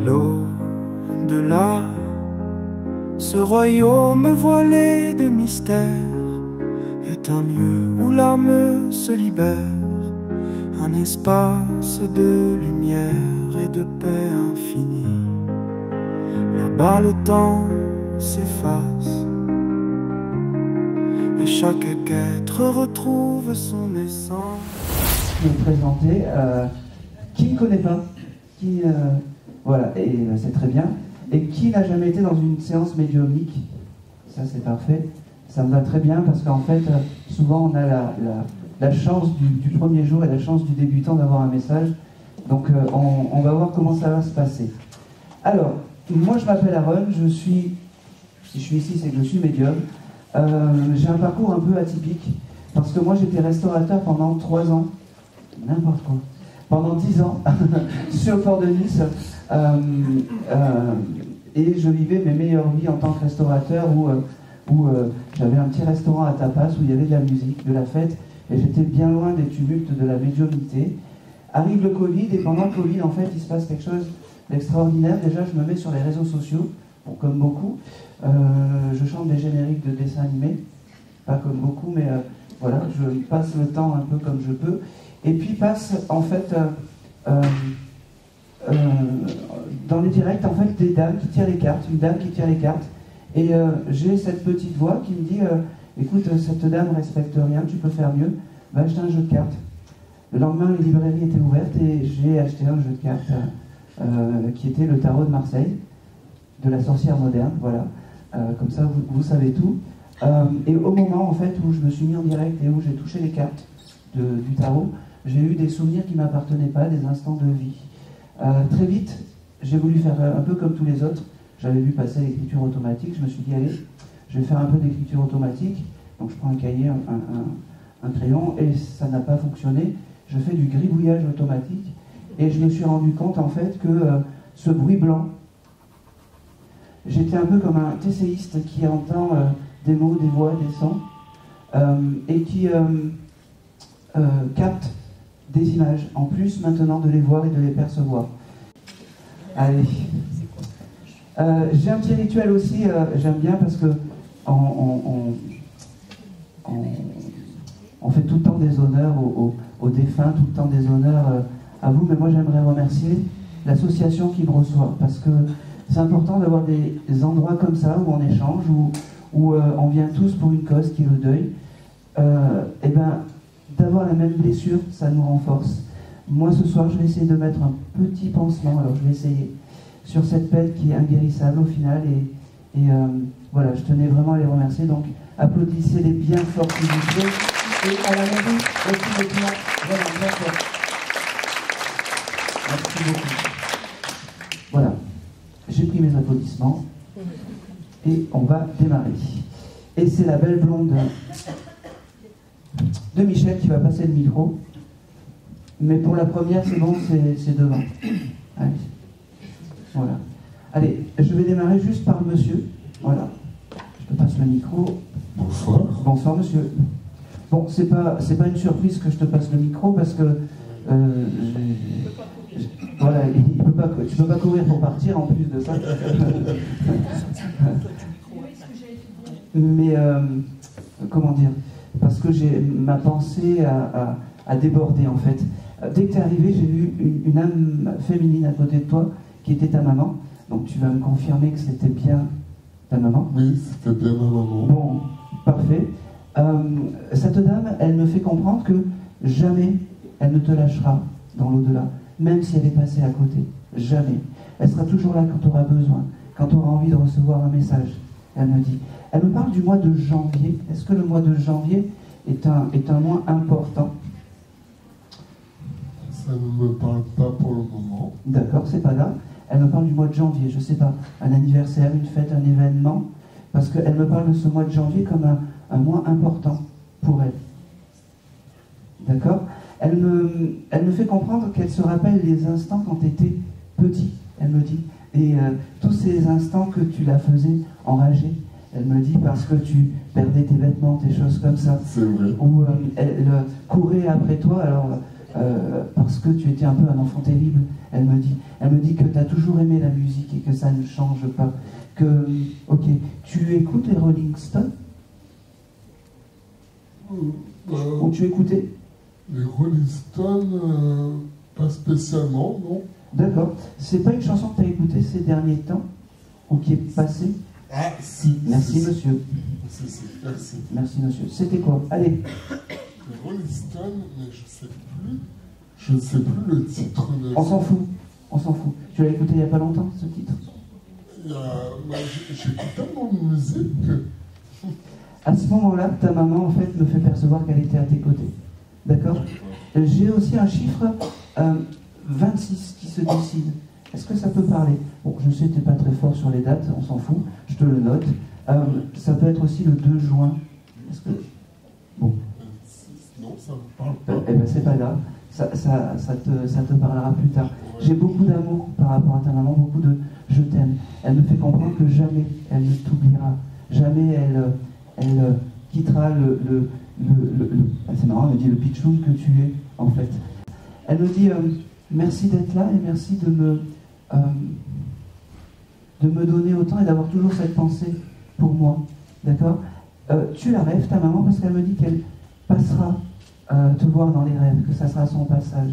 L'au-delà, ce royaume voilé de mystère, est un lieu où l'âme se libère, un espace de lumière et de paix infinie. Là-bas le temps s'efface et chaque être retrouve son essence. Je vais me présenter. Qui ne connaît pas? Voilà, et c'est très bien. Et qui n'a jamais été dans une séance médiumnique? Ça, c'est parfait. Ça me va très bien parce qu'en fait, souvent, on a la chance du premier jour et la chance du débutant d'avoir un message. Donc, on va voir comment ça va se passer. Alors, moi, je m'appelle Aaron. Si je suis ici, c'est que je suis médium. J'ai un parcours un peu atypique parce que moi, j'étais restaurateur pendant 3 ans. N'importe quoi. Pendant 10 ans, sur le port de Nice, et je vivais mes meilleures vies en tant que restaurateur où j'avais un petit restaurant à tapas où il y avait de la musique, de la fête, et j'étais bien loin des tumultes de la médiumnité. Arrive le Covid, et pendant le Covid, en fait, il se passe quelque chose d'extraordinaire. Déjà, je me mets sur les réseaux sociaux, bon, comme beaucoup. Je chante des génériques de dessins animés, pas comme beaucoup, mais voilà, je passe le temps un peu comme je peux. Et puis passe en fait dans les directs en fait des dames qui tirent les cartes, une dame qui tire les cartes, et j'ai cette petite voix qui me dit écoute, cette dame respecte rien, tu peux faire mieux, va acheter un jeu de cartes. Le lendemain, les librairies étaient ouvertes et j'ai acheté un jeu de cartes qui était le tarot de Marseille, de la sorcière moderne, voilà. Comme ça vous savez tout. Et au moment en fait où je me suis mis en direct et où j'ai touché les cartes du tarot, j'ai eu des souvenirs qui ne m'appartenaient pas, des instants de vie. Très vite, j'ai voulu faire un peu comme tous les autres. J'avais vu passer l'écriture automatique, je me suis dit, allez, je vais faire un peu d'écriture automatique. Donc je prends un cahier, un crayon, et ça n'a pas fonctionné. Je fais du gribouillage automatique, et je me suis rendu compte en fait que ce bruit blanc, j'étais un peu comme un TCiste qui entend des mots, des voix, des sons, et qui capte des images, en plus maintenant de les voir et de les percevoir. Allez. J'ai un petit rituel aussi, j'aime bien parce que on fait tout le temps des honneurs aux défunts, tout le temps des honneurs à vous, mais moi j'aimerais remercier l'association qui me reçoit, parce que c'est important d'avoir des endroits comme ça où on échange, où on vient tous pour une cause qui est le deuil. Et ben, d'avoir la même blessure, ça nous renforce. Moi, ce soir, je vais essayer de mettre un petit pansement. Alors, je vais essayer sur cette peine qui est inguérissable au final. Et voilà, je tenais vraiment à les remercier. Donc, applaudissez-les bien fort, s'il vous plaît. Et à la mairie, aussi les clients. Voilà, d'accord. Merci beaucoup. Voilà, j'ai pris mes applaudissements. Et on va démarrer. Et c'est la belle blonde de Michel qui va passer le micro, mais pour la première c'est bon, c'est devant. Allez. Voilà. Allez, je vais démarrer juste par monsieur. Voilà. Je te passe le micro. Bonsoir. Bonsoir monsieur. Bon, c'est pas une surprise que je te passe le micro parce que voilà, tu peux pas courir pour partir en plus de ça. Mais comment dire? Parce que ma pensée a débordé en fait. Dès que tu es arrivé, j'ai vu une âme féminine à côté de toi qui était ta maman. Donc tu vas me confirmer que c'était bien ta maman? Oui, c'était bien ma maman. Bon, parfait. Cette dame, elle me fait comprendre que jamais elle ne te lâchera dans l'au-delà, même si elle est passée à côté. Jamais. Elle sera toujours là quand tu auras besoin, quand tu auras envie de recevoir un message. Elle me dit. Elle me parle du mois de janvier. Est-ce que le mois de janvier est un mois important? Ça ne me parle pas pour le moment. D'accord, c'est pas grave. Elle me parle du mois de janvier, je sais pas, un anniversaire, une fête, un événement, parce qu'elle me parle de ce mois de janvier comme un mois important pour elle. D'accord? Elle me fait comprendre qu'elle se rappelle les instants quand tu étais petit, elle me dit. Et tous ces instants que tu la faisais enrager. Elle me dit parce que tu perdais tes vêtements, tes choses comme ça. C'est vrai. Ou elle courait après toi. Alors, parce que tu étais un peu un enfant terrible. Elle me dit que tu as toujours aimé la musique et que ça ne change pas. Que, ok, tu écoutes les Rolling Stones ou tu écoutais? Les Rolling Stones, pas spécialement, non. D'accord. C'est pas une chanson que tu as écoutée ces derniers temps ou qui est passée? Ah, si. Merci, monsieur. Si, merci. Merci, monsieur. C'était quoi? Allez. Les Rolling Stones, mais je ne sais plus le titre. On s'en fout. On s'en fout. Tu l'as écouté il n'y a pas longtemps, ce titre? J'écoute tellement de musique que... À ce moment-là, ta maman, en fait, me fait percevoir qu'elle était à tes côtés. D'accord? J'ai aussi un chiffre 26 qui se décide. Est-ce que ça peut parler? Bon, je sais que tu n'es pas très fort sur les dates, on s'en fout, je te le note. Ça peut être aussi le 2 juin. Est-ce que... Bon. 26, non, ça ne me parle pas. Eh ben, c'est pas grave. Ça te parlera plus tard. J'ai beaucoup d'amour par rapport à ta maman, beaucoup de je t'aime. Elle me fait comprendre que jamais elle ne t'oubliera. Jamais elle quittera c'est marrant, elle me dit le pitchoun que tu es, en fait. Elle me dit merci d'être là et merci de me donner autant et d'avoir toujours cette pensée pour moi. D'accord? Tu la rêves, ta maman, parce qu'elle me dit qu'elle passera te voir dans les rêves, que ça sera son passage.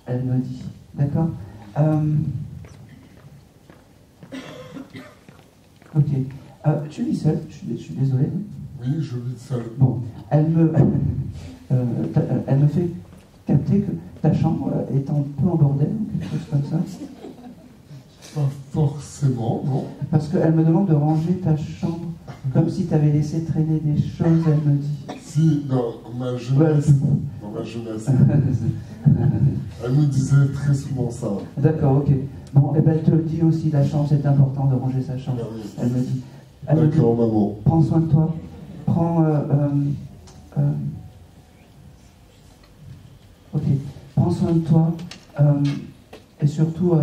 Elle me dit. D'accord? Ok. Tu vis seule, je suis désolé. Oui, je vis seul. Bon, elle me fait capter que ta chambre est un peu en bordel ou quelque chose comme ça. Pas forcément, non. Parce qu'elle me demande de ranger ta chambre comme si tu avais laissé traîner des choses, elle me dit. Si, dans ma jeunesse. Dans ma jeunesse. Elle me disait très souvent ça. D'accord, ok. Bon, et ben elle te le dit aussi, la chambre, c'est important de ranger sa chambre. Elle me dit. D'accord, maman. Prends soin de toi. Ok. Prends soin de toi. Et surtout,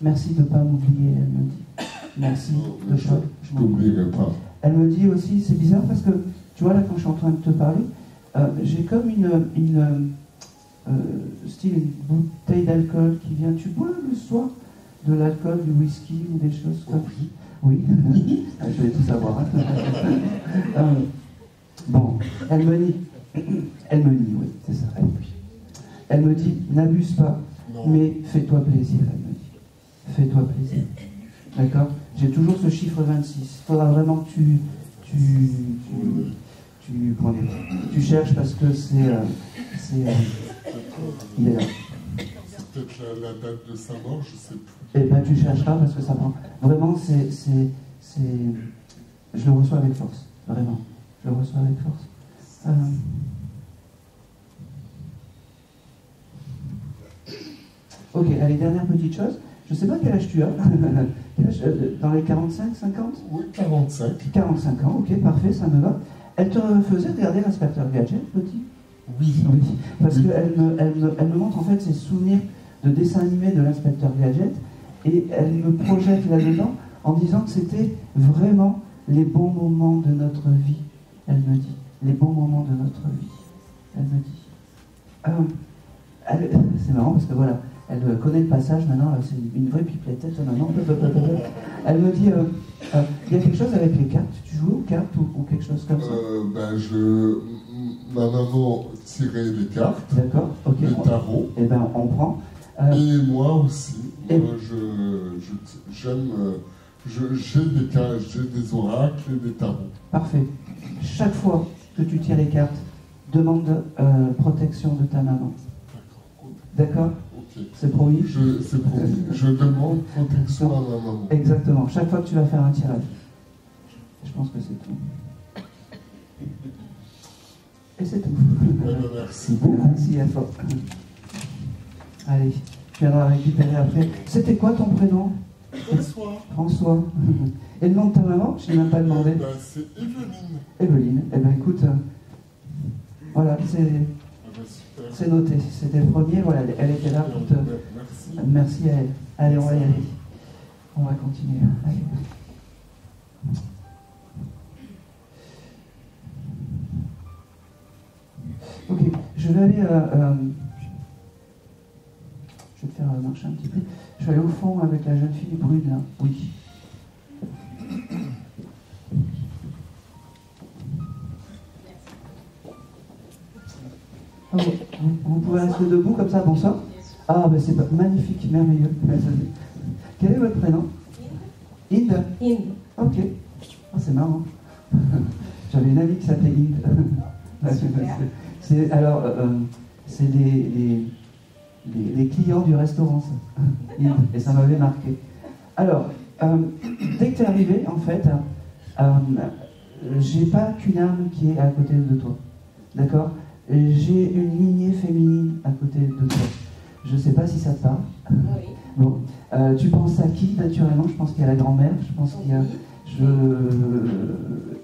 merci de ne pas m'oublier, elle me dit. Merci de toi. Je t'oublierai pas. Elle me dit aussi, c'est bizarre parce que, tu vois, là, quand je suis en train de te parler, j'ai comme une bouteille d'alcool qui vient. Tu bois le soir de l'alcool, du whisky ou des choses comme ça? Oui. Je vais tout savoir. Bon, elle me dit, oui, c'est ça, elle me dit, n'abuse pas, mais fais-toi plaisir, elle me dit. Fais-toi plaisir. D'accord? J'ai toujours ce chiffre 26. Il faudra vraiment que tu cherches parce que il est là. C'est peut-être la date de sa mort, je sais plus. Eh bien, tu chercheras parce que ça prend. Vraiment, je le reçois avec force. Vraiment. Je le reçois avec force. Ok, allez, dernière petite chose. Je ne sais pas quel âge tu as. Dans les 45, 50? Oui, 45. 45 ans, ok, parfait, ça me va. Elle te faisait regarder l'inspecteur Gadget, petit? Oui. Parce qu'elle me montre en fait ses souvenirs de dessins animés de l'inspecteur Gadget et elle me projette là-dedans en disant que c'était vraiment les bons moments de notre vie. Elle me dit, les bons moments de notre vie. Elle me dit. C'est marrant parce que voilà, elle connaît le passage maintenant, c'est une vraie pipelette maintenant. Elle me dit, il y a quelque chose avec les cartes, tu joues aux cartes ou quelque chose comme ça? Ma maman tirait les cartes, d'accord, ok. les tarots. Et ben on prend. Et moi aussi, j'aime, j'ai des cartes, j'ai des oracles et des tarots. Parfait. Chaque fois que tu tires les cartes, demande protection de ta maman. D'accord? Ok. C'est promis? C'est promis. Je demande protection à ma maman. Exactement. Chaque fois que tu vas faire un tirage. Je pense que c'est tout. Et c'est tout. Merci beaucoup. Merci à toi. Allez, tu viendras récupérer après. C'était quoi ton prénom? François. François. Et le nom de ta maman? Je n'ai même pas demandé. C'est Evelyne. Evelyne. Eh bien écoute, voilà, c'est noté. C'était le premier, voilà, elle était là pour te... Merci. Merci à elle. Allez, on va y aller. On va continuer. Allez. Ok, je vais aller marcher un petit peu. Je suis allé au fond avec la jeune fille brune là. Oui. Ah, vous pouvez rester debout comme ça, bonsoir. Ah, ben c'est magnifique, merveilleux. Quel est votre prénom? Inde. Inde. Ok. Ah, c'est marrant. J'avais une amie qui s'appelait Inde. Alors, c'est les clients du restaurant, ça. Inde. Et ça m'avait marqué. Alors, dès que tu es arrivé, en fait, j'ai pas qu'une âme qui est à côté de toi. D'accord? J'ai une lignée féminine à côté de toi. Je ne sais pas si ça te parle. Oui. Bon, tu penses à qui naturellement? Je pense qu'il y a la grand-mère, je pense qu'il y a,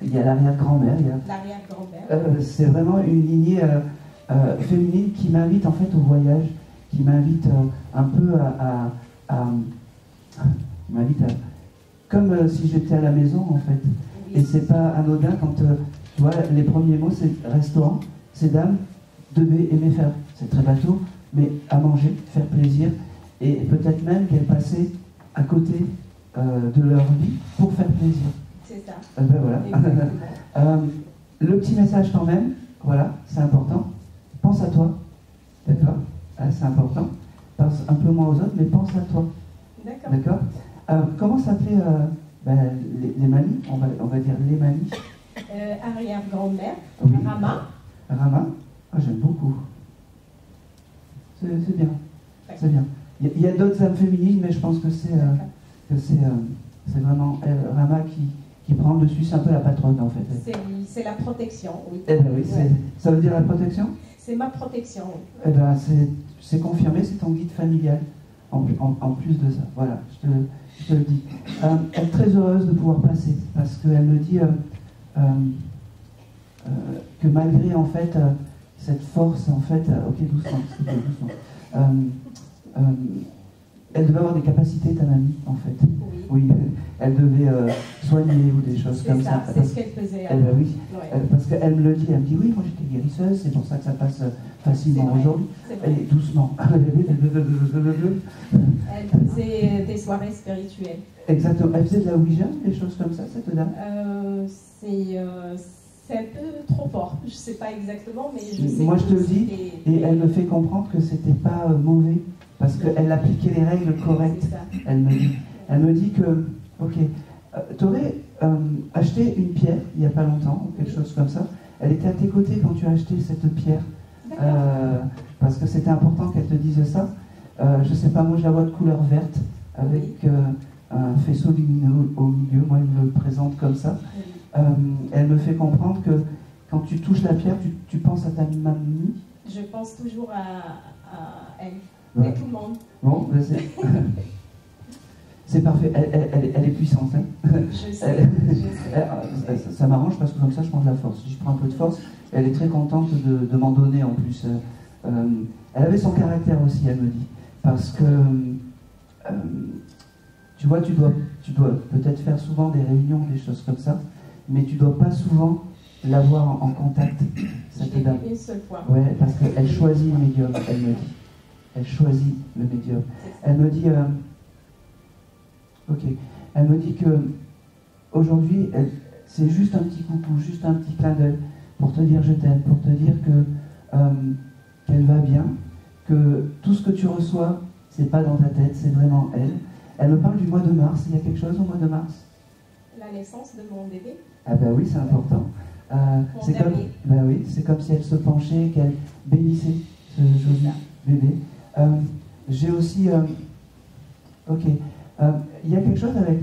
il y a l'arrière-grand-mère. L'arrière-grand-mère. C'est vraiment une lignée féminine qui m'invite en fait au voyage, qui m'invite un peu comme si j'étais à la maison en fait. Oui. Et c'est pas anodin quand tu vois les premiers mots c'est restaurant. Ces dames devaient aimer faire, c'est très bateau, mais à manger, faire plaisir, et peut-être même qu'elles passaient à côté de leur vie pour faire plaisir. C'est ça. Ben voilà. Le petit message quand même, voilà, c'est important. Pense à toi, d'accord? C'est important. Pense un peu moins aux autres, mais pense à toi. D'accord. Comment s'appelait les mamies? On va dire les mamies. Arrière-grand-mère, Oui. Rama. Rama, j'aime beaucoup. C'est bien. C'est bien. Il y a d'autres âmes féminines, mais je pense que c'est vraiment Rama qui prend le dessus. C'est un peu la patronne en fait. C'est la protection, oui. Eh ben oui, Ouais. ça veut dire la protection? C'est ma protection, oui. Eh ben c'est confirmé, c'est ton guide familial. En plus de ça, voilà, je te le dis. Elle est très heureuse de pouvoir passer parce qu'elle me dit que malgré en fait cette force en fait, ok doucement, elle devait avoir des capacités ta mamie en fait. Oui, elle devait soigner ou des choses comme ça. C'est ce qu'elle faisait. Oui, Ouais. parce qu'elle me le dit, elle me dit oui, moi j'étais guérisseuse, c'est pour ça que ça passe facilement aujourd'hui. Et doucement. Elle faisait des soirées spirituelles. Exactement. Elle faisait de la Ouija, des choses comme ça, cette dame? C'est un peu trop fort. Je ne sais pas exactement, mais je sais. Moi, je te le dis, et elle me fait comprendre que c'était pas mauvais, parce qu'elle appliquait les règles correctes. Elle me dit que, ok, tu aurais acheté une pierre il n'y a pas longtemps, ou quelque chose comme ça. Elle était à tes côtés quand tu as acheté cette pierre, parce que c'était important qu'elle te dise ça. Je sais pas, moi je la vois de couleur verte, avec un faisceau lumineux au milieu. Moi, elle me le présente comme ça. Elle me fait comprendre que quand tu touches la pierre, tu penses à ta mamie. Je pense toujours à elle, Ouais. à tout le monde. Bon, ben c'est parfait. Elle est puissante. Hein. Je sais. Ça m'arrange parce que comme ça, je prends de la force. Je prends un peu de force. Elle est très contente de m'en donner en plus. Elle avait son caractère aussi, elle me dit. Parce que, tu vois, tu dois peut-être faire souvent des réunions, des choses comme ça, mais tu dois pas souvent l'avoir en contact, cette dame. Une seule fois. Ouais, parce qu'elle choisit le médium, elle me dit. Elle choisit le médium. Elle me dit, ok, elle me dit que aujourd'hui, c'est juste un petit coucou, juste un petit clin d'œil pour te dire je t'aime, pour te dire que qu'elle va bien, que tout ce que tu reçois, c'est pas dans ta tête, c'est vraiment elle. Elle me parle du mois de mars. Il y a quelque chose au mois de mars? La naissance de mon bébé. Ah ben oui, c'est important. C'est comme si elle se penchait, qu'elle bénissait ce joli bébé. J'ai aussi... ok. Il y a quelque chose avec...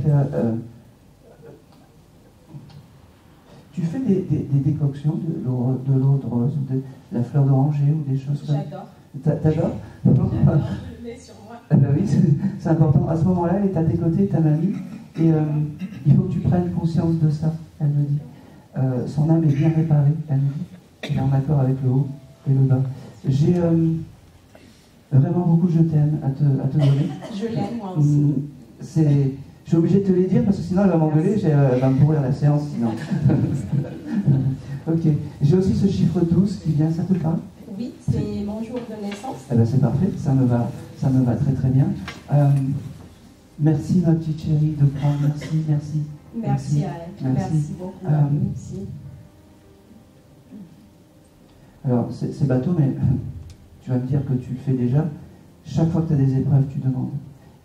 tu fais des décoctions de l'eau de rose ou de la fleur d'oranger ou des choses comme ça? J'adore. T'adores? Je l'ai sur moi. Ah ben oui, c'est important. À ce moment-là, elle est à tes côtés, ta mamie, et il faut que tu prennes conscience de ça, elle me dit. Son âme est bien réparée, elle me dit. Elle est en accord avec le haut et le bas. J'ai vraiment beaucoup de je t'aime à te donner. Je l'aime, moi aussi. Je suis obligé de te les dire parce que sinon elle va m'engueuler, elle va me pourrir la séance sinon. Ok. J'ai aussi ce chiffre 12 qui vient, ça te parle? Oui, c'est mon jour de naissance. Eh ben c'est parfait, ça me va ça me va très très bien. Merci ma petite chérie de prendre, merci. Merci à elle, merci beaucoup. Merci. Alors c'est bateau, mais tu vas me dire que tu le fais déjà. Chaque fois que tu as des épreuves, tu demandes.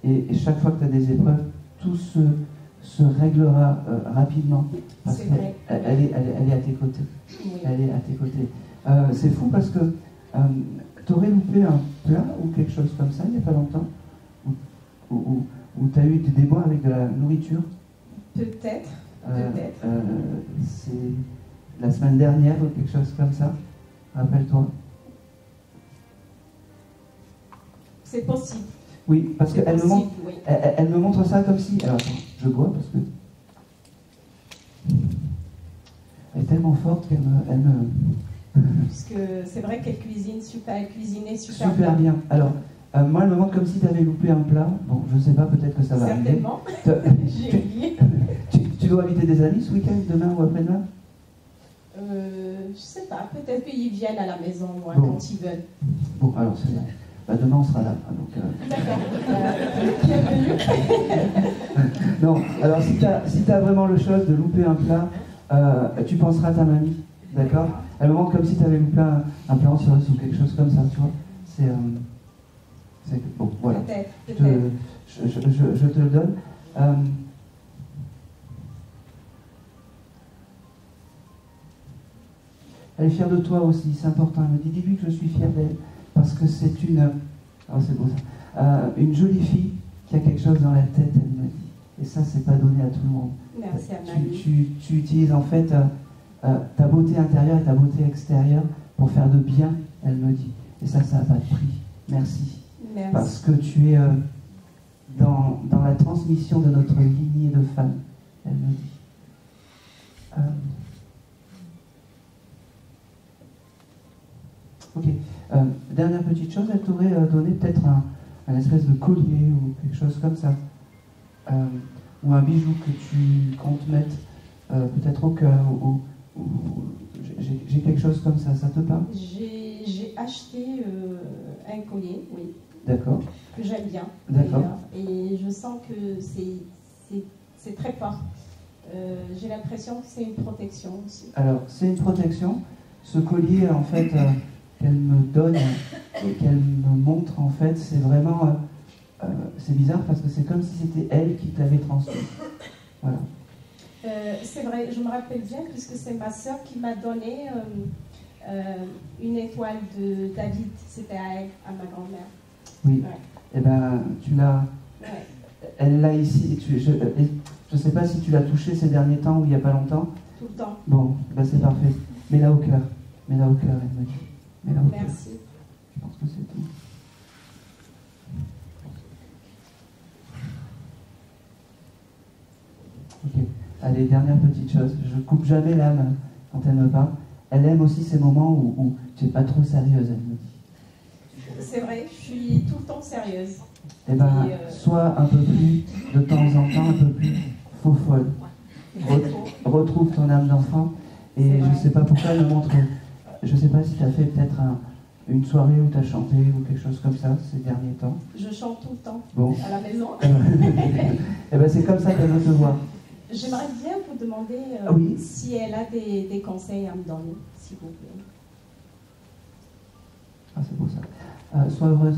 Et chaque fois que tu as des épreuves, tout se réglera rapidement. Parce qu'elle est à tes côtés. Oui. Elle est à tes côtés. C'est fou parce que tu aurais loupé un plat ou quelque chose comme ça il n'y a pas longtemps, où tu as eu des déboires avec de la nourriture. Peut-être. C'est la semaine dernière ou quelque chose comme ça. Rappelle-toi. C'est possible. Oui, parce qu'elle me montre, oui. elle me montre ça comme si. Alors attends, je bois parce que. Elle est tellement forte qu'elle me. Parce que c'est vrai qu'elle cuisinait super bien. Alors, moi, elle me montre comme si tu avais loupé un plat. Bon, je sais pas, peut-être que ça va arriver. Certainement. J'ai oublié. Tu dois inviter des amis ce week-end, demain ou après-demain? Je sais pas, peut-être qu'ils viennent à la maison, moi, Bon. quand ils veulent. Bon, alors c'est bon. Bah, demain, on sera là. Donc, D'accord. Bienvenue. Non, alors si tu as vraiment le chose de louper un plat, tu penseras à ta mamie, d'accord? Elle me montre comme si tu avais loupé un plat en sauce ou quelque chose comme ça, tu vois? C'est bon, voilà. Peut-être. Je te le donne. Elle est fière de toi aussi, c'est important. Elle me dit, dis-lui que je suis fière d'elle, parce que c'est une... Oh, c'est beau ça. Une jolie fille qui a quelque chose dans la tête, elle me dit. Et ça, c'est pas donné à tout le monde. Merci à Marie. Tu utilises en fait ta beauté intérieure et ta beauté extérieure pour faire de bien, elle me dit. Et ça n'a pas de prix. Merci. Merci. Parce que tu es dans la transmission de notre lignée de femmes, elle me dit. Ok. Dernière petite chose, elle t'aurait donné peut-être un espèce de collier ou quelque chose comme ça. Ou un bijou que tu comptes mettre peut-être au cœur. J'ai quelque chose comme ça, ça te parle? J'ai acheté un collier, oui. D'accord. Que j'aime bien. D'accord. Et je sens que c'est très fort. J'ai l'impression que c'est une protection aussi. Alors, c'est une protection. Ce collier, en fait, qu'elle me donne et qu'elle me montre, en fait, c'est vraiment... c'est bizarre parce que c'est comme si c'était elle qui te l'avait transmis. Voilà. C'est vrai, je me rappelle bien, puisque c'est ma sœur qui m'a donné une étoile de David. C'était à elle, à ma grand-mère. Oui. Ouais. Eh ben, tu l'as... Ouais. Elle l'a ici. Je ne sais pas si tu l'as touché ces derniers temps ou il n'y a pas longtemps. Tout le temps. Bon, ben c'est parfait. Mets-la au cœur. Mets-la au cœur, elle me dit. Mets-la au cœur. Merci. Je pense que c'est tout. Ok. Allez, dernière petite chose. Je coupe jamais l'âme quand elle me parle. Elle aime aussi ces moments où tu n'es pas trop sérieuse, elle me dit. C'est vrai, je suis tout le temps sérieuse. Eh ben, sois un peu plus, de temps en temps, un peu plus faux folle. Retrouve ton âme d'enfant. Et je ne sais pas pourquoi elle me montre. Je ne sais pas si tu as fait peut-être une soirée où tu as chanté ou quelque chose comme ça ces derniers temps. Je chante tout le temps Bon. à la maison. Eh ben, c'est comme ça qu'elle veut te voir. J'aimerais bien vous demander Oui. si elle a des conseils à me donner, s'il vous plaît. Ah, c'est beau ça. Sois heureuse,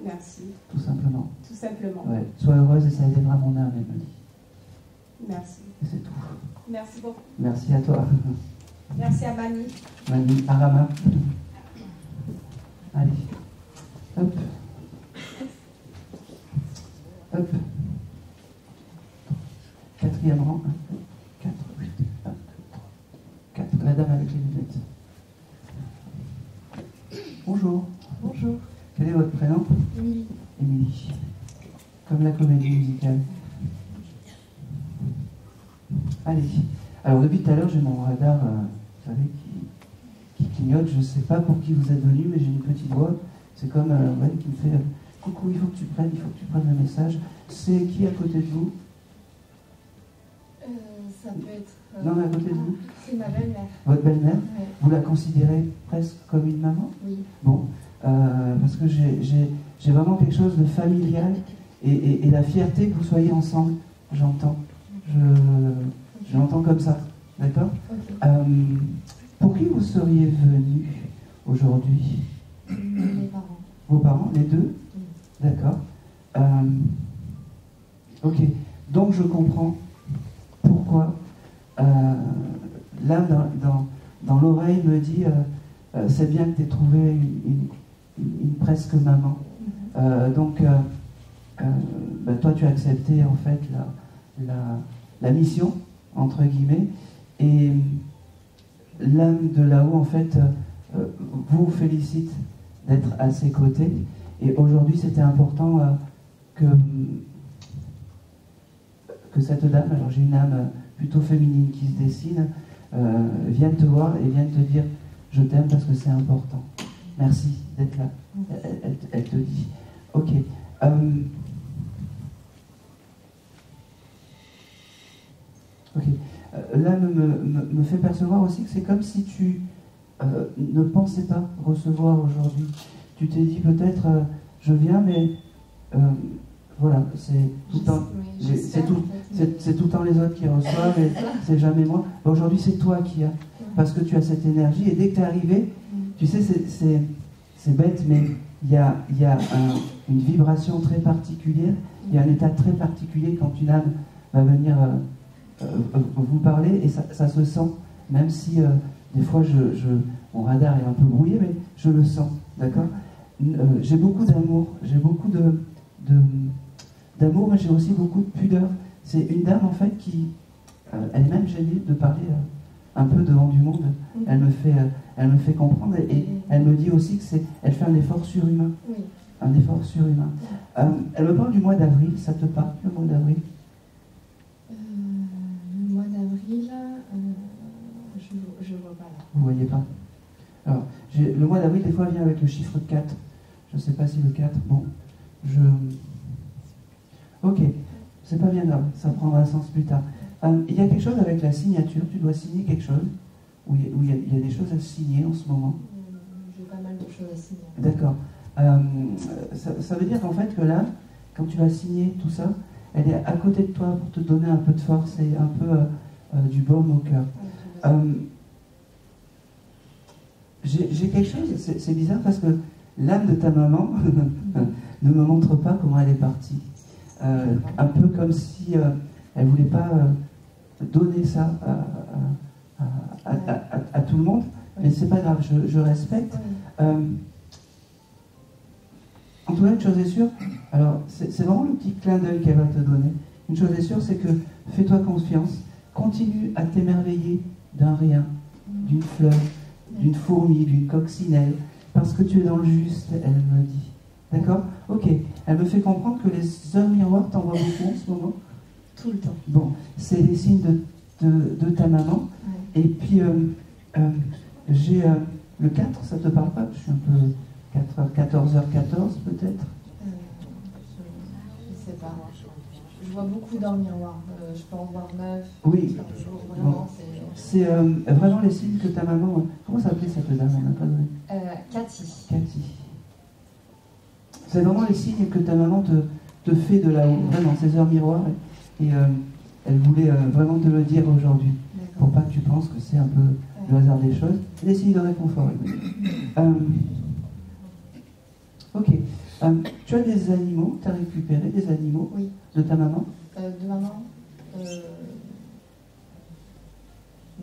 Merci, tout simplement. tout simplement. Ouais. Sois heureuse et ça aidera mon âme, elle me dit. Merci. Et c'est tout. Merci beaucoup. Merci à toi. Merci à Mani. Mani, Arama. Allez. Hop. Hop. Quatrième rang. 4, 8, 1, 2, 3, 4. La dame avec les lunettes. Bonjour. Bonjour. Quel est votre prénom? Émilie. Émilie. Comme la comédie musicale. Allez. Alors depuis tout à l'heure, j'ai mon radar, vous savez, qui clignote. Je ne sais pas pour qui vous êtes venu, mais j'ai une petite voix. C'est comme ouais, qui me fait coucou, il faut que tu prennes le message. C'est qui à côté de vous? Ça peut être... Non, mais à côté de vous? C'est ma belle-mère. Votre belle-mère? Ouais. Vous la considérez presque comme une maman? Oui. Bon, parce que j'ai j'ai vraiment quelque chose de familial et la fierté que vous soyez ensemble, j'entends. Je l'entends comme ça, d'accord? Pour qui vous seriez venu aujourd'hui? Mes parents. Vos parents, les deux? Oui. D'accord. Ok, donc je comprends pourquoi là, dans l'oreille me dit c'est bien que tu aies trouvé une presque maman. Donc, toi, tu as accepté en fait la mission, entre guillemets, et l'âme de là-haut, en fait, vous félicite d'être à ses côtés. Et aujourd'hui, c'était important que cette dame, alors j'ai une âme plutôt féminine qui se dessine, vienne te voir et vienne te dire je t'aime parce que c'est important. Merci d'être là. Elle te dit. Ok. Ok. L'âme me fait percevoir aussi que c'est comme si tu ne pensais pas recevoir aujourd'hui. Tu t'es dit peut-être je viens, mais voilà, c'est tout le temps. C'est tout le temps les autres qui reçoivent et c'est jamais moi. Aujourd'hui, c'est toi qui as, parce que tu as cette énergie. Et dès que tu es arrivé, tu sais, c'est bête, mais il y a une vibration très particulière, il y a un état très particulier quand une âme va venir vous parler, et ça se sent, même si des fois mon radar est un peu brouillé, mais je le sens, d'accord? J'ai beaucoup d'amour, j'ai beaucoup d'amour, mais j'ai aussi beaucoup de pudeur. C'est une dame en fait qui, elle est même gênée de parler un peu devant du monde. Elle me fait comprendre et elle me dit aussi que elle fait un effort surhumain. Oui. Un effort surhumain. Elle me parle du mois d'avril. Ça te parle le mois d'avril? Le mois d'avril, je vois pas là. Vous voyez pas? Alors, le mois d'avril des fois vient avec le chiffre 4. Je ne sais pas si le 4. Bon, ok. C'est pas bien grave, ça prendra sens plus tard. Il y a quelque chose avec la signature, tu dois signer quelque chose, où il y a des choses à signer en ce moment. J'ai pas mal de choses à signer. D'accord. Ça veut dire qu'en fait que là, quand tu vas signer tout ça, elle est à côté de toi pour te donner un peu de force et un peu du baume au cœur. J'ai quelque chose, c'est bizarre parce que l'âme de ta maman ne me montre pas comment elle est partie. Un peu comme si elle ne voulait pas donner ça à tout le monde, mais c'est pas grave, je respecte. En tout cas, une chose est sûre, alors c'est vraiment le petit clin d'œil qu'elle va te donner. Une chose est sûre, c'est que fais-toi confiance, continue à t'émerveiller d'un rien, d'une fleur, d'une fourmi, d'une coccinelle, parce que tu es dans le juste, elle me dit. D'accord? Ok. Elle me fait comprendre que les heures miroirs t'envoient beaucoup en ce moment. Tout le temps. Bon, c'est les signes de ta maman. Ouais. Et puis, j'ai le 4, ça te parle pas? Je suis un peu 14h14 peut-être? Je sais pas. Je vois beaucoup dans le miroir. Je peux en voir 9. Oui. Vraiment, bon. C'est vraiment les signes que ta maman... Comment s'appelait cette dame? On n'a pas donné. Cathy. Cathy. C'est vraiment les signes que ta maman te fait de là-haut, vraiment, ces heures miroirs. Et elle voulait vraiment te le dire aujourd'hui, pour pas que tu penses que c'est un peu le hasard des choses. C'est des signes de réconfort. Ok. Tu as des animaux? Tu as récupéré des animaux? Oui. De ta maman? De maman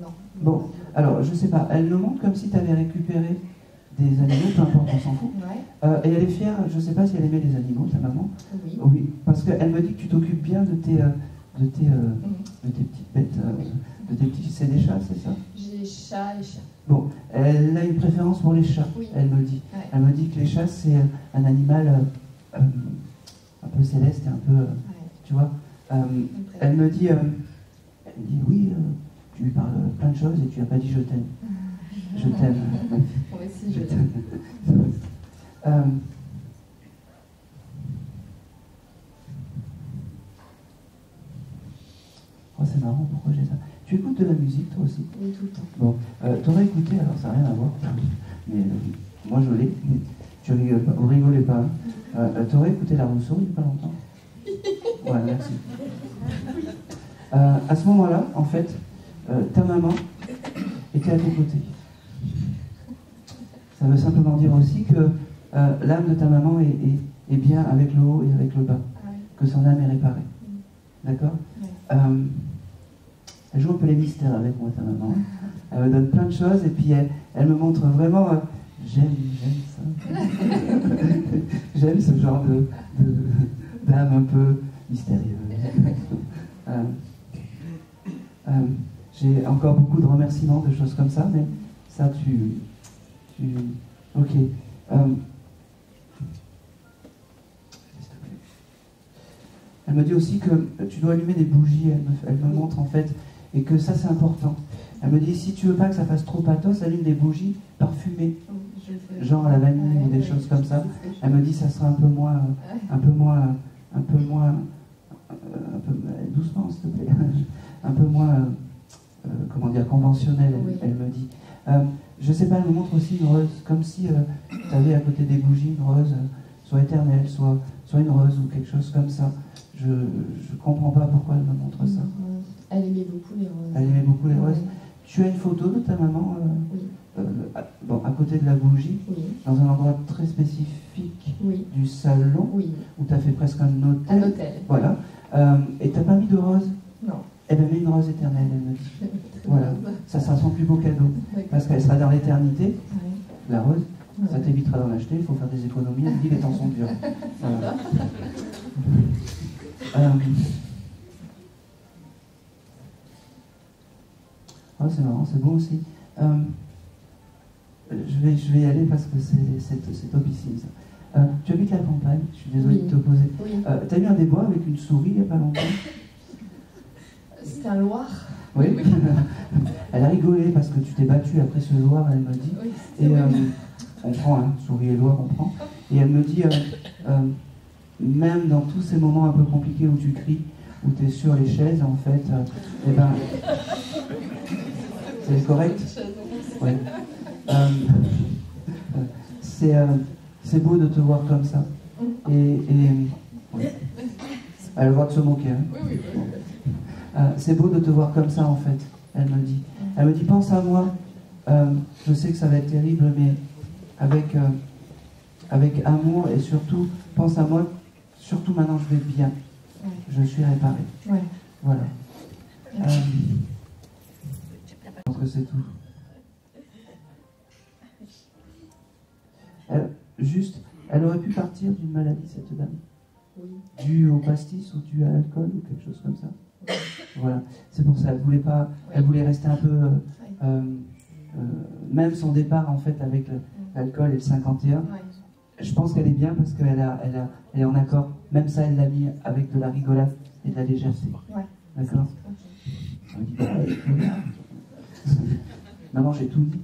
non. Bon, alors, je sais pas. Elle me montre comme si tu avais récupéré des animaux, peu importe, on s'en fout. Ouais. Et elle est fière, je ne sais pas si elle aimait les animaux, ta maman. Oui. Oui, parce qu'elle me dit que tu t'occupes bien de tes petites bêtes, de tes petits... C'est des chats, c'est ça? J'ai chats et chiens. Bon, elle a une préférence pour les chats, oui. Elle me dit. Ouais. Elle me dit que les chats, c'est un animal un peu céleste et un peu... Ouais. Tu vois elle me dit oui, tu lui parles plein de choses et tu n'as pas dit je t'aime. Je t'aime. Moi aussi, je t'aime. Oh, c'est marrant, pourquoi j'ai ça? Tu écoutes de la musique, toi aussi? Oui, tout le temps. Bon, t'aurais écouté, alors ça n'a rien à voir, mais moi je l'ai. Tu rigoles pas, vous rigolez pas. T'aurais écouté la Rousseau il n'y a pas longtemps? Ouais, merci. À ce moment-là, en fait, ta maman était à tes côtés. Ça veut simplement dire aussi que l'âme de ta maman est bien avec le haut et avec le bas, que son âme est réparée. D'accord? Elle joue un peu les mystères avec moi, ta maman. Elle me donne plein de choses et puis elle me montre vraiment... j'aime ça. J'aime ce genre d'âme un peu mystérieuse. J'ai encore beaucoup de remerciements, de choses comme ça, mais ça, ok. Elle me dit aussi que tu dois allumer des bougies, elle me montre en fait, et que ça c'est important. Elle me dit, si tu veux pas que ça fasse trop pathos, allume des bougies parfumées, genre à la vanille ou des choses comme ça. Elle me dit, ça sera un peu moins, doucement s'il te plaît, un peu moins, comment dire, conventionnel, elle me dit. Je sais pas, elle me montre aussi une rose, comme si tu avais à côté des bougies une rose, soit éternelle, soit une rose ou quelque chose comme ça. Je comprends pas pourquoi elle me montre ça. Elle aimait beaucoup les roses. Elle aimait beaucoup les roses. Tu as une photo de ta maman bon, à côté de la bougie, dans un endroit très spécifique du salon, où tu as fait presque un hôtel. Un hôtel. Voilà. Et tu n'as pas mis de rose? Non. Elle m'a mis une rose éternelle, elle me dit. Voilà. Ça sera son plus beau cadeau. Parce qu'elle sera dans l'éternité. La rose. Ça t'évitera d'en acheter, il faut faire des économies. Elle dit les temps sont durs. Voilà. Oh, c'est marrant, c'est beau aussi. Je vais y aller parce que c'est topissime ça. Tu habites la campagne, je suis désolée de te poser. Tu as eu un débat avec une souris il n'y a pas longtemps? C'était un loir. Oui. Elle a rigolé parce que tu t'es battu après ce loir, elle me dit. Et on prend, hein, souris et loir, on prend. Et elle me dit, même dans tous ces moments un peu compliqués où tu cries, où tu es sur les chaises, en fait, eh ben. C'est correct? Oui. C'est beau de te voir comme ça. Et oui. Elle a le droit de se moquer. Hein. C'est beau de te voir comme ça, en fait, elle me dit. Elle me dit, pense à moi. Je sais que ça va être terrible, mais avec amour et surtout, pense à moi. Surtout maintenant, je vais bien. Je suis réparé. Voilà. Je pense que c'est tout. Elle aurait pu partir d'une maladie, cette dame. Due au pastis ou due à l'alcool ou quelque chose comme ça. Voilà. C'est pour ça. Elle voulait pas. Elle voulait rester un peu. Même son départ en fait avec l'alcool et le 51. Je pense qu'elle est bien parce qu'elle est en accord. Même ça, elle l'a mis avec de la rigolade et de la légèreté. D'accord. Elle me dit, maman, j'ai tout dit.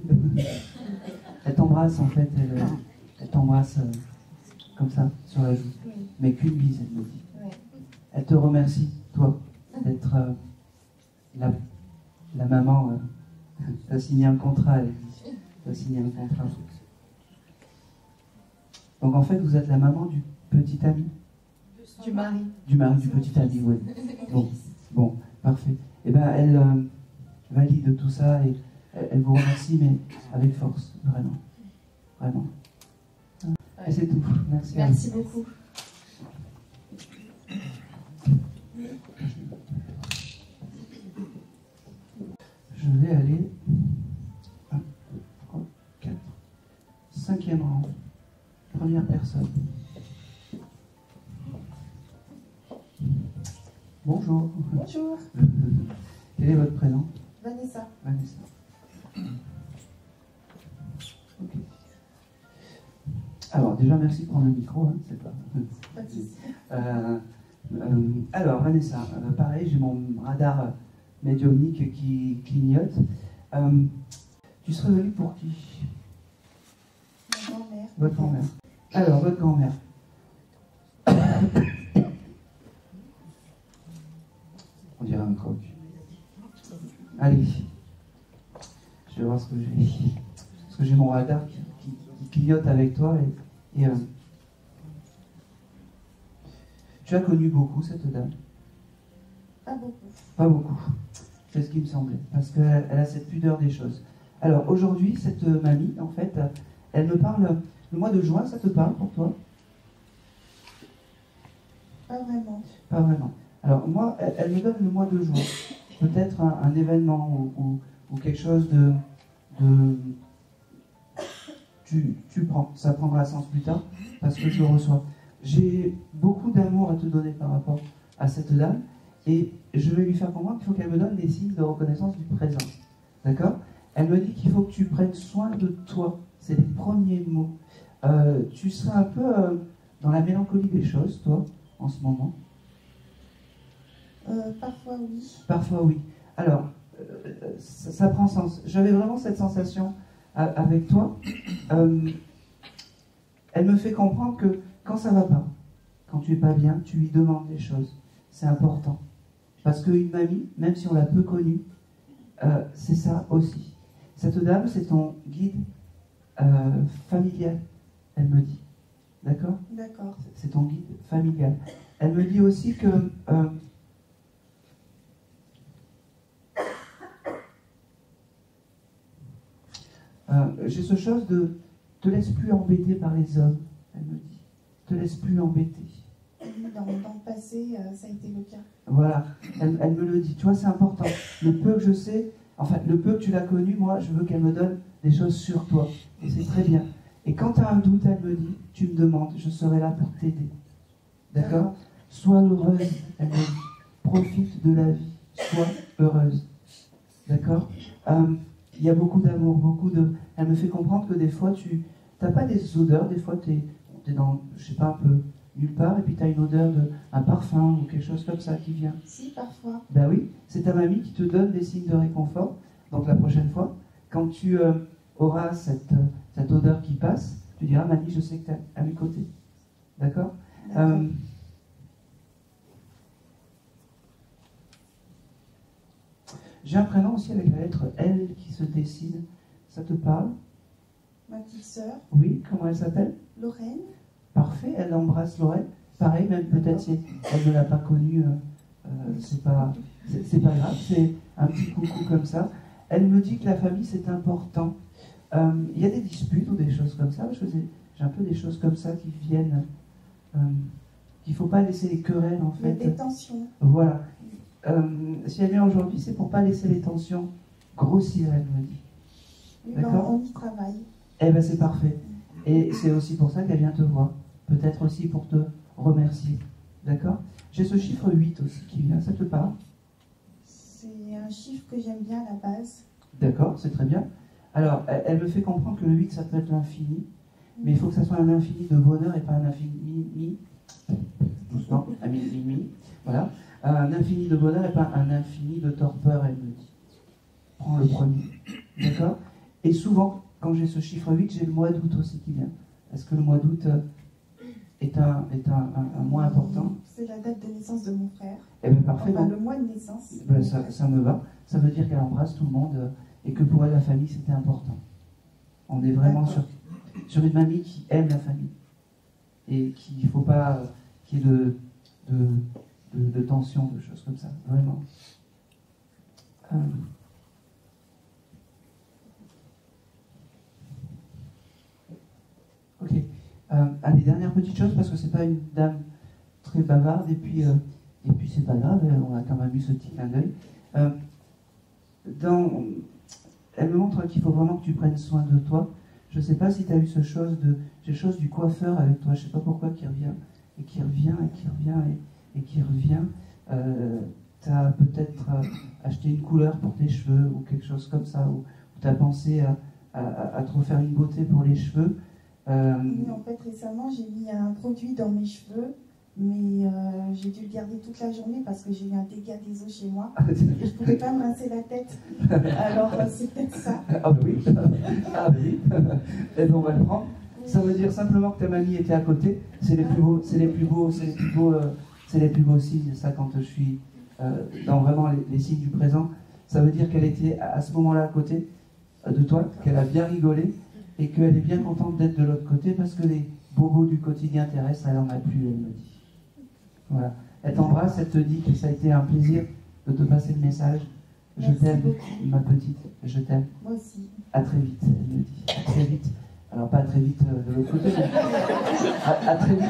Elle t'embrasse en fait, elle t'embrasse comme ça, sur la joue. Mais qu'une bise, elle me dit. Elle te remercie, toi, d'être la maman. T'as signé un contrat, elle dit. T'as signé un contrat. Donc en fait, vous êtes la maman du petit ami. Du mari. Du mari du petit ami, oui. Bon, parfait. Eh bien, elle valide tout ça et elle vous remercie, mais avec force, vraiment. Vraiment. Et c'est tout. Merci. Merci beaucoup. Je vais aller 1, 2, 3, 4, 5e rang. Première personne. Bonjour. Bonjour. Quel est votre prénom? Vanessa. Vanessa. Ok. Alors, déjà, merci pour le micro. Hein, c'est pas... Pas de souci. Alors, Vanessa, pareil, j'ai mon radar médiumnique qui clignote. Tu serais venue pour qui? Ma grand-mère. Votre grand-mère. Alors, votre grand-mère. On dirait un croc. Allez. Je vais voir ce que j'ai. Parce que j'ai mon radar qui clignote avec toi Et tu as connu beaucoup cette dame? Pas beaucoup. Pas beaucoup. C'est ce qui me semblait, parce qu'elle a cette pudeur des choses. Alors aujourd'hui, cette mamie, en fait, elle me parle. Le mois de juin, ça te parle pour toi? Pas vraiment. Pas vraiment. Alors moi, elle me donne le mois de juin. Peut-être un événement ou quelque chose de tu prends. Ça prendra sens plus tard, parce que je le reçois. J'ai beaucoup d'amour à te donner par rapport à cette dame, et je vais lui faire comprendre qu'il faut qu'elle me donne des signes de reconnaissance du présent. D'accord? Elle me dit qu'il faut que tu prennes soin de toi. C'est les premiers mots. Tu seras un peu dans la mélancolie des choses, toi, en ce moment? Parfois oui. Parfois oui. Alors, ça prend sens. J'avais vraiment cette sensation avec toi. Elle me fait comprendre que quand ça va pas, quand tu es pas bien, tu lui demandes des choses. C'est important. Parce qu'une mamie, même si on l'a peu connue, c'est ça aussi. Cette dame, c'est ton guide familial, elle me dit. D'accord? D'accord. C'est ton guide familial. Elle me dit aussi que j'ai ce chose de te laisse plus embêter par les hommes, elle me dit. Te laisse plus embêter. Dans le passé, ça a été le cas. Voilà, elle me le dit. Tu vois, c'est important. Le peu que je sais, enfin, le peu que tu l'as connu, moi, je veux qu'elle me donne des choses sur toi. Et c'est très bien. Et quand tu as un doute, elle me dit, tu me demandes, je serai là pour t'aider. D'accord? Sois heureuse, elle me dit. Profite de la vie. Sois heureuse. D'accord? Il y a beaucoup d'amour, beaucoup de... Elle me fait comprendre que des fois, tu n'as pas des odeurs. Des fois, tu es dans, je sais pas, un peu nulle part, et puis tu as une odeur un parfum ou quelque chose comme ça qui vient. Si, parfois. Ben oui, c'est ta mamie qui te donne des signes de réconfort. Donc la prochaine fois, quand tu auras cette odeur qui passe, tu diras, mamie, je sais que tu es à mes côtés. D'accord? J'ai un prénom aussi avec la lettre L qui se dessine. Ça te parle? Ma petite sœur. Oui, comment elle s'appelle? Lorraine. Parfait, elle embrasse Lorraine. Pareil, même peut-être si elle ne l'a pas connue, c'est pas grave, c'est un petit coucou comme ça. Elle me dit que la famille c'est important. Il y a des disputes ou des choses comme ça. J'ai un peu des choses comme ça qui viennent. Qu'il ne faut pas laisser les querelles en fait. Il y a des tensions. Voilà. Si elle vient aujourd'hui, c'est pour ne pas laisser les tensions grossir, elle me dit. Oui, D'accord? on y travaille. Eh bien, c'est parfait. Et c'est aussi pour ça qu'elle vient te voir. Peut-être aussi pour te remercier. D'accord? J'ai ce chiffre 8 aussi qui vient. Ça te parle? C'est un chiffre que j'aime bien à la base. D'accord, c'est très bien. Alors, elle me fait comprendre que le 8, ça peut être l'infini. Mais il faut que ça soit un infini de bonheur et pas un infini... Doucement, un mi. Voilà. Un infini de bonheur et pas un infini de torpeur, elle me dit. Prends le premier. D'accord? Et souvent, quand j'ai ce chiffre 8, j'ai le mois d'août aussi qui vient. Est-ce que le mois d'août est un mois important? C'est la date de naissance de mon frère. Eh bien, parfait. Enfin, donc, le mois de naissance. ben, ça me va. Ça veut dire qu'elle embrasse tout le monde et que pour elle, la famille, c'était important. On est vraiment sur une mamie qui aime la famille. Et qu'il ne faut pas qu'il y ait de tension, de choses comme ça. Vraiment. Ok. Allez, dernière petite chose, parce que c'est pas une dame très bavarde, et puis c'est pas grave, on a quand même eu ce petit clin d'œil. Elle me montre qu'il faut vraiment que tu prennes soin de toi. Je ne sais pas si tu as eu j'ai chose du coiffeur avec toi, je ne sais pas pourquoi, qui revient, et qui revient, et qui revient, et qui revient. Tu as peut-être acheté une couleur pour tes cheveux, ou quelque chose comme ça, ou tu as pensé à te refaire une beauté pour les cheveux. Oui, en fait, récemment, j'ai mis un produit dans mes cheveux, mais j'ai dû le garder toute la journée parce que j'ai eu un dégât des os chez moi. Et je ne pouvais pas me rincer la tête. Alors, c'est peut-être ça. Ah bah oui, ah bah oui. Et donc on va le prendre. Ça veut dire simplement que ta mamie était à côté. C'est les plus beaux signes, ça, quand je suis dans vraiment les signes du présent. Ça veut dire qu'elle était à ce moment-là à côté de toi, qu'elle a bien rigolé et qu'elle est bien contente d'être de l'autre côté parce que les bobos du quotidien terrestre, elle en a plus, elle me dit. Voilà. Elle t'embrasse, elle te dit que ça a été un plaisir de te passer le message. Je Merci t'aime, beaucoup. ma petite, je t'aime. Moi aussi. À très vite, elle me dit. À très vite. Alors pas très vite de l'autre côté, mais à très vite.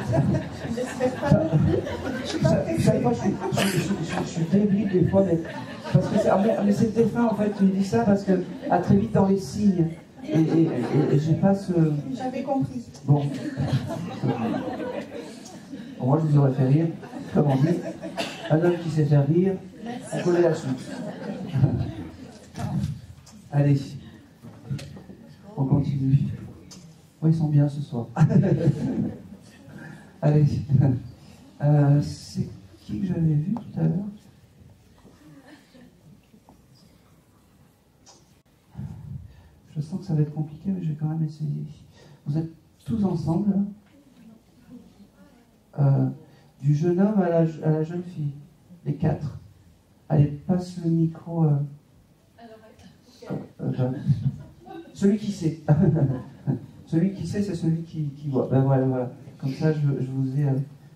J'espère pas non plus. Je suis pas pressée. Moi, je suis débile des fois, mais parce que mais c'était fin en fait, tu me dis ça parce que à très vite dans les signes. Et j'ai pas ce. J'avais compris. Bon. Bon, moi je vous aurais fait rire, comme on dit. Un homme qui sait faire rire, on connaît la suite. Allez, on continue. Oh, ils sont bien ce soir. Allez. C'est qui que j'avais vu tout à l'heure? Je sens que ça va être compliqué, mais je vais quand même essayer. Vous êtes tous ensemble, là. Du jeune homme à la jeune fille. Les quatre. Allez, passe le micro. Celui qui sait. Celui qui sait, c'est celui qui voit. Ben voilà. Comme ça, je vous ai...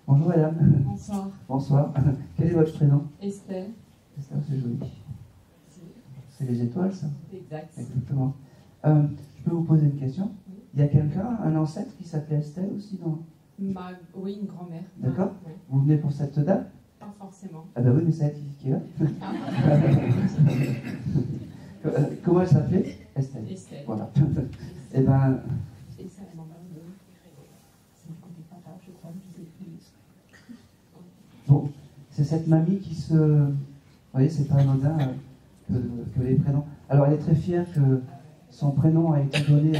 Bonjour madame. Bonsoir. Bonsoir. Quel est votre prénom? Estelle. Estelle, c'est joli. C'est les étoiles, ça? Exact. Exactement. Je peux vous poser une question? Il y a quelqu'un, un ancêtre qui s'appelait Estelle aussi, non? Oui, une grand-mère. D'accord. Oui. Vous venez pour cette date? Pas forcément. Ah ben oui, mais c'est elle qui est là. Comment elle s'appelait? Estelle. Estelle. Voilà. Eh ben... Et ça, maman, c'est du côté papa, je crois, je sais plus. Bon, c'est cette mamie qui se... Vous voyez, c'est pas anodin que les prénoms... Alors, elle est très fière que son prénom a été donné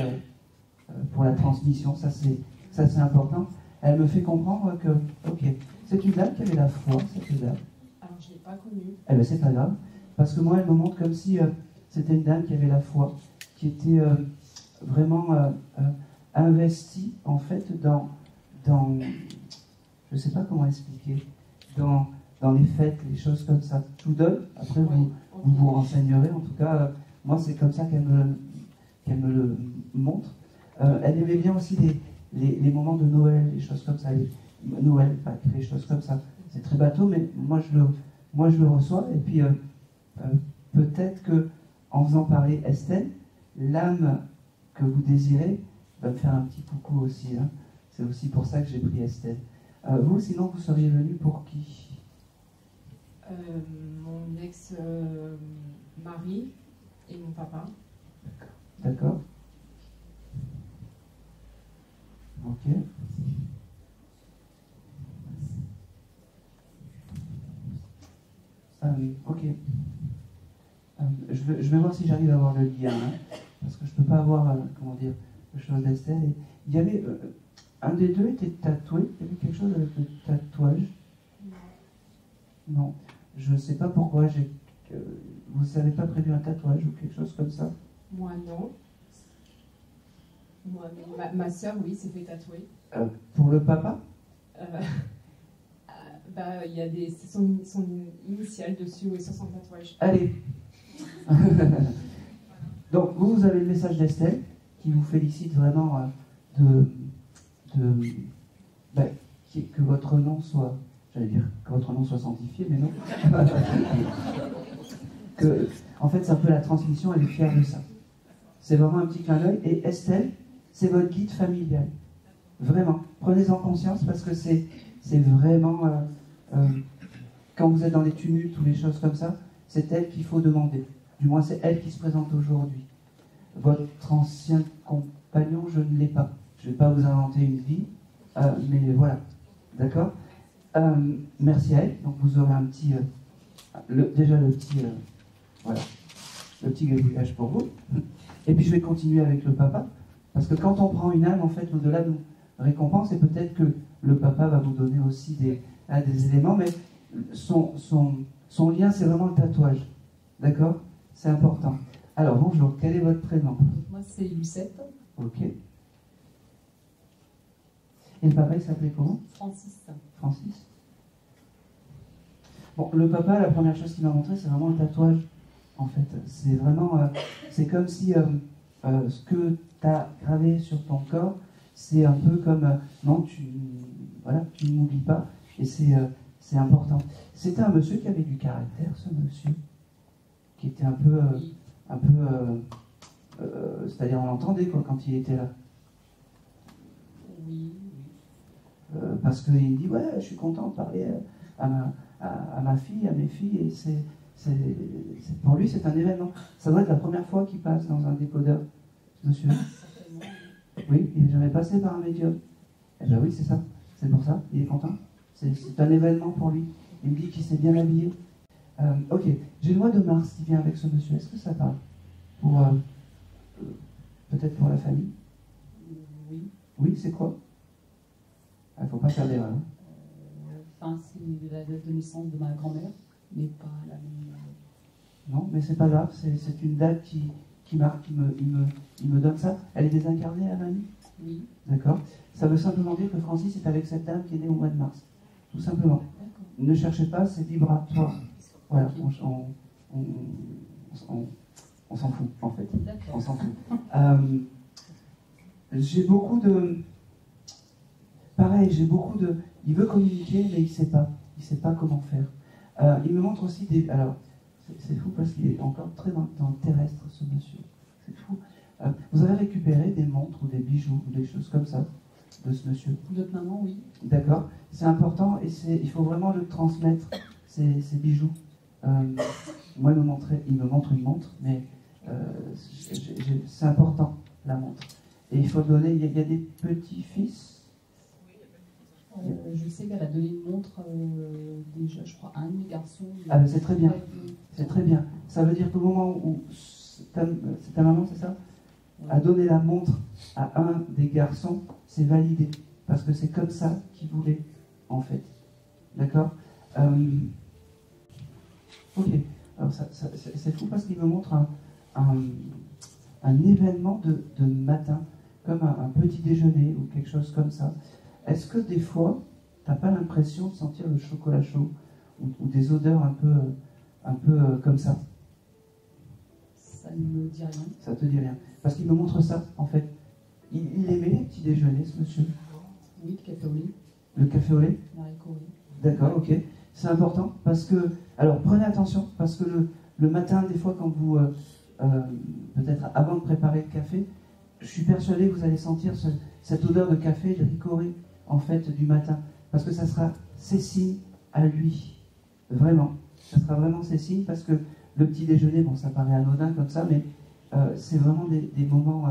pour la transmission. Ça, c'est important. Elle me fait comprendre que, ok, c'est une dame qui avait la foi, cette dame. Alors, je ne l'ai pas connue. Eh bien, c'est pas grave. Parce que moi, elle me montre comme si c'était une dame qui avait la foi, qui était vraiment investie, en fait, dans je ne sais pas comment expliquer, dans les fêtes, les choses comme ça. Je vous donne, après vous renseignerez. En tout cas, moi, c'est comme ça qu'elle me le montre. Elle aimait bien aussi les moments de Noël, les choses comme ça. Noël, Pâques, les choses comme ça. C'est très bateau, mais moi, je le reçois. Et puis, peut-être que en faisant parler Estelle, l'âme que vous désirez va me faire un petit coucou aussi. Hein. C'est aussi pour ça que j'ai pris Estelle. Vous, sinon, vous seriez venu pour qui? Mon ex-mari et mon papa. D'accord. Ok. Ok. Je vais voir si j'arrive à avoir le lien, hein, parce que je ne peux pas avoir, comment dire, le chose d'Estelle. Il y avait, un des deux était tatoué, il y avait quelque chose avec le tatouage. Non. Je ne sais pas pourquoi, vous n'avez pas prévu un tatouage ou quelque chose comme ça? Moi, non. Moi, mais ma soeur, oui, s'est fait tatouer. Pour le papa? Il y a son initiale dessus, et sur son tatouage. Allez. Donc, vous avez le message d'Estelle, qui vous félicite vraiment que votre nom soit, j'allais dire, que votre nom soit sanctifié, mais non. En fait, c'est un peu la transmission, elle est fière de ça. C'est vraiment un petit clin d'œil. Et Estelle, c'est votre guide familial. Vraiment. Prenez-en conscience parce que c'est vraiment... quand vous êtes dans les tumultes ou les choses comme ça, c'est elle qu'il faut demander. Du moins, c'est elle qui se présente aujourd'hui. Votre ancien compagnon, je ne l'ai pas. Je ne vais pas vous inventer une vie, mais voilà. D'accord? Merci à elle. Donc, vous aurez un petit... déjà le petit... voilà. Le petit gribouillage pour vous. Et puis, je vais continuer avec le papa. Parce que quand on prend une âme, en fait, au-delà de nous récompense, et peut-être que le papa va vous donner aussi des éléments, mais son lien, c'est vraiment le tatouage. D'accord? C'est important. Alors, bonjour, quel est votre prénom? Moi, c'est Lucette. Ok. Et le papa, il s'appelait comment? Francis. Francis. Bon, le papa, la première chose qu'il m'a montré, c'est vraiment le tatouage, en fait. C'est vraiment... c'est comme si ce que tu as gravé sur ton corps, c'est un peu comme non, voilà, tu ne m'oublies pas, et c'est important. C'était un monsieur qui avait du caractère, ce monsieur, qui était un peu c'est-à-dire on l'entendait quoi quand il était là. Oui. Parce qu'il me dit ouais, je suis content de parler à ma fille, à mes filles, et pour lui c'est un événement. Ça doit être la première fois qu'il passe dans un décodeur, monsieur. Oui, il n'est jamais passé par un médium. Eh bien oui, c'est ça. C'est pour ça, il est content. C'est un événement pour lui. Il me dit qu'il s'est bien habillé. Ok, j'ai le mois de mars qui vient avec ce monsieur. Est-ce que ça parle pour peut-être pour la famille? Oui. Oui, c'est quoi? Il ne faut pas faire d'erreur. Enfin, c'est la date de naissance de ma grand-mère, mais pas la même. Non, mais c'est pas grave. C'est une date qui marque, il me donne ça. Elle est désincarnée, Annie? Oui. D'accord. Ça veut simplement dire que Francis est avec cette dame qui est née au mois de mars. Tout simplement. Ne cherchez pas, c'est vibratoire. Voilà, on s'en fout, en fait. On s'en fout. J'ai beaucoup de... Pareil, j'ai beaucoup de... Il veut communiquer, mais il ne sait pas. Il ne sait pas comment faire. Il me montre aussi des... Alors, c'est fou parce qu'il est encore très dans le terrestre, ce monsieur. C'est fou. Vous avez récupéré des montres ou des bijoux ou des choses comme ça de ce monsieur? Notre maman, oui. D'accord. C'est important et il faut vraiment le transmettre, ces bijoux. Moi, il me montre une montre, mais c'est important, la montre. Et il faut donner, il y a des petits-fils. Je sais qu'elle a donné une montre déjà, je crois, à un de mes garçons. Ah ben c'est très bien. C'est très bien. Ça veut dire qu'au moment où c'est ta maman, c'est ça, a donné la montre à un des garçons, c'est validé. Parce que c'est comme ça qu'il voulait, en fait. D'accord. Ok. Alors c'est fou parce qu'il me montre un événement de matin, comme un petit déjeuner ou quelque chose comme ça. Est-ce que des fois, tu n'as pas l'impression de sentir le chocolat chaud ou des odeurs un peu comme ça? Ça ne me dit rien. Ça te dit rien. Parce qu'il me montre ça, en fait. Il aimait les petits déjeuners, ce monsieur? Oui, le café au lait. Le café au lait? D'accord, ok. C'est important parce que... Alors, prenez attention, parce que le matin, des fois, quand vous... peut-être avant de préparer le café, je suis persuadé que vous allez sentir cette odeur de café, de ricoré, en fait, du matin. Parce que ça sera ses signes à lui. Vraiment. Ça sera vraiment ses signes parce que le petit déjeuner, bon, ça paraît anodin comme ça, mais c'est vraiment des moments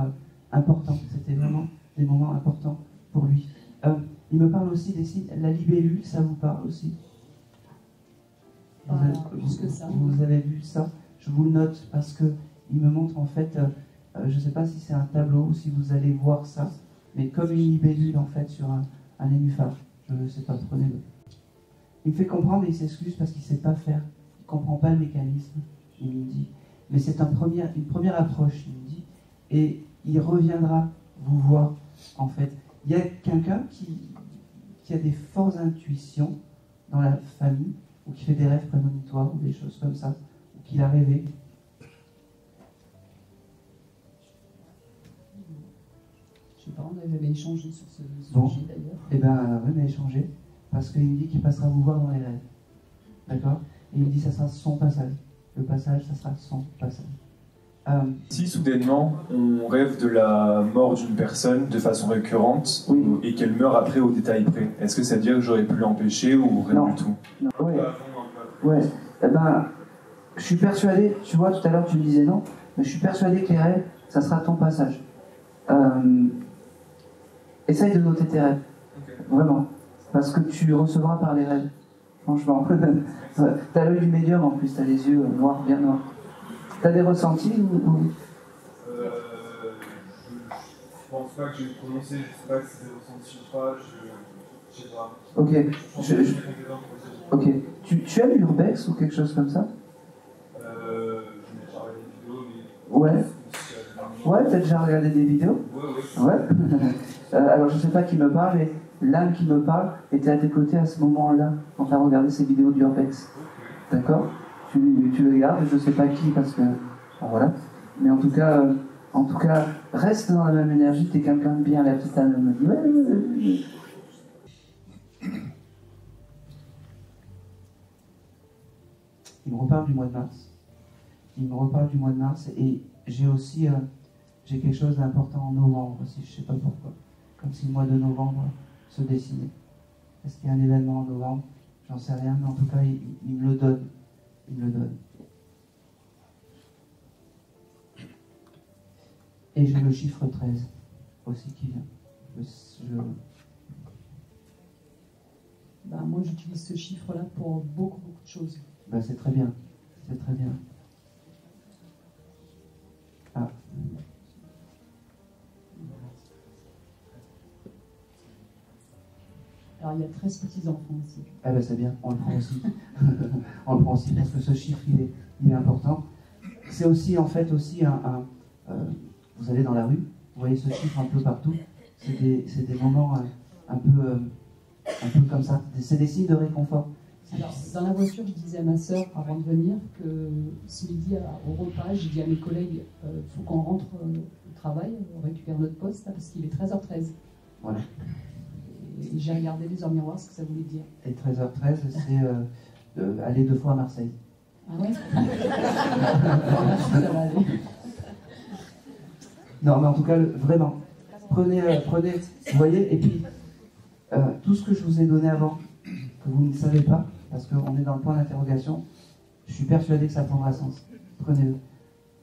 importants. C'était vraiment des moments importants pour lui. Il me parle aussi des signes. La libellule, ça vous parle aussi? Vous avez vu ça? Je vous le note parce que il me montre en fait, je ne sais pas si c'est un tableau ou si vous allez voir ça, mais comme une libellule en fait sur un nénuphar. Je ne sais pas, prenez-le. Il me fait comprendre et il s'excuse parce qu'il ne sait pas faire. Il ne comprend pas le mécanisme, il me dit. Mais c'est une première approche, il me dit. Et il reviendra vous voir, en fait. Il y a quelqu'un qui a des fortes intuitions dans la famille, ou qui fait des rêves prémonitoires, ou des choses comme ça, ou qui l'a rêvé. Je sais pas, on avait échangé sur ce sujet d'ailleurs. Eh bien, oui, on a échangé, parce qu'il me dit qu'il passera vous voir dans les rêves. D'accord? Et il me dit que ça sera son passage. Le passage, ça sera son passage. Si soudainement on rêve de la mort d'une personne de façon récurrente, oui, et qu'elle meurt après au détail près, est-ce que ça veut dire que j'aurais pu l'empêcher ou rien du tout? Non. Ouais. Eh ben, je suis persuadé, tu vois, tout à l'heure tu me disais non, mais je suis persuadé que les rêves, ça sera ton passage. Essaye de noter tes rêves. Okay. Vraiment. Parce que tu recevras par les rêves. Franchement. T'as l'œil du médium en plus, t'as les yeux noirs, bien noirs. T'as des ressentis ou... Je pense pas que j'ai prononcé, je sais pas si c'est des ressentis ou pas, je sais pas. Ok. Ok. Tu aimes l'urbex ou quelque chose comme ça? Je n'ai déjà regardé des vidéos, mais... Ouais. Ouais, t'as déjà regardé des vidéos? Ouais. Alors je sais pas qui me parle, mais l'âme qui me parle était à tes côtés à ce moment-là, quand t'as regardé ces vidéos d'urbex. D'accord? Tu le regardes, je sais pas qui parce que... Alors voilà. Mais en tout cas, En tout cas, reste dans la même énergie, t'es quelqu'un de bien, lève ta main. Il me reparle du mois de mars. Il me reparle du mois de mars et j'ai aussi j'ai quelque chose d'important en novembre aussi, je ne sais pas pourquoi. Comme si le mois de novembre se dessinait. Est-ce qu'il y a un événement en novembre? J'en sais rien, mais en tout cas, il me le donne. Il me le donne. Et j'ai le chiffre 13 aussi qui vient. Moi, j'utilise ce chiffre-là pour beaucoup de choses. C'est très bien. C'est très bien. Ah. Alors, il y a 13 petits-enfants aussi. C'est bien, on le prend aussi. On le prend aussi parce que ce chiffre, il est important. C'est aussi, en fait, aussi vous allez dans la rue, vous voyez ce chiffre un peu partout. C'est des moments un peu comme ça. C'est des signes de réconfort. Alors, dans la voiture, je disais à ma sœur, avant de venir, que ce midi, au repas, j'ai dit à mes collègues, il faut qu'on rentre au travail, on récupère notre poste, là, parce qu'il est 13h13. Voilà. Et j'ai regardé les heures miroirs, ce que ça voulait dire. Et 13h13, c'est aller 2 fois à Marseille. Ah ouais. Ça va aller. Non, mais en tout cas, vraiment, prenez, vous voyez, et puis, tout ce que je vous ai donné avant, que vous ne savez pas, parce qu'on est dans le point d'interrogation, je suis persuadé que ça prendra sens. Prenez-le.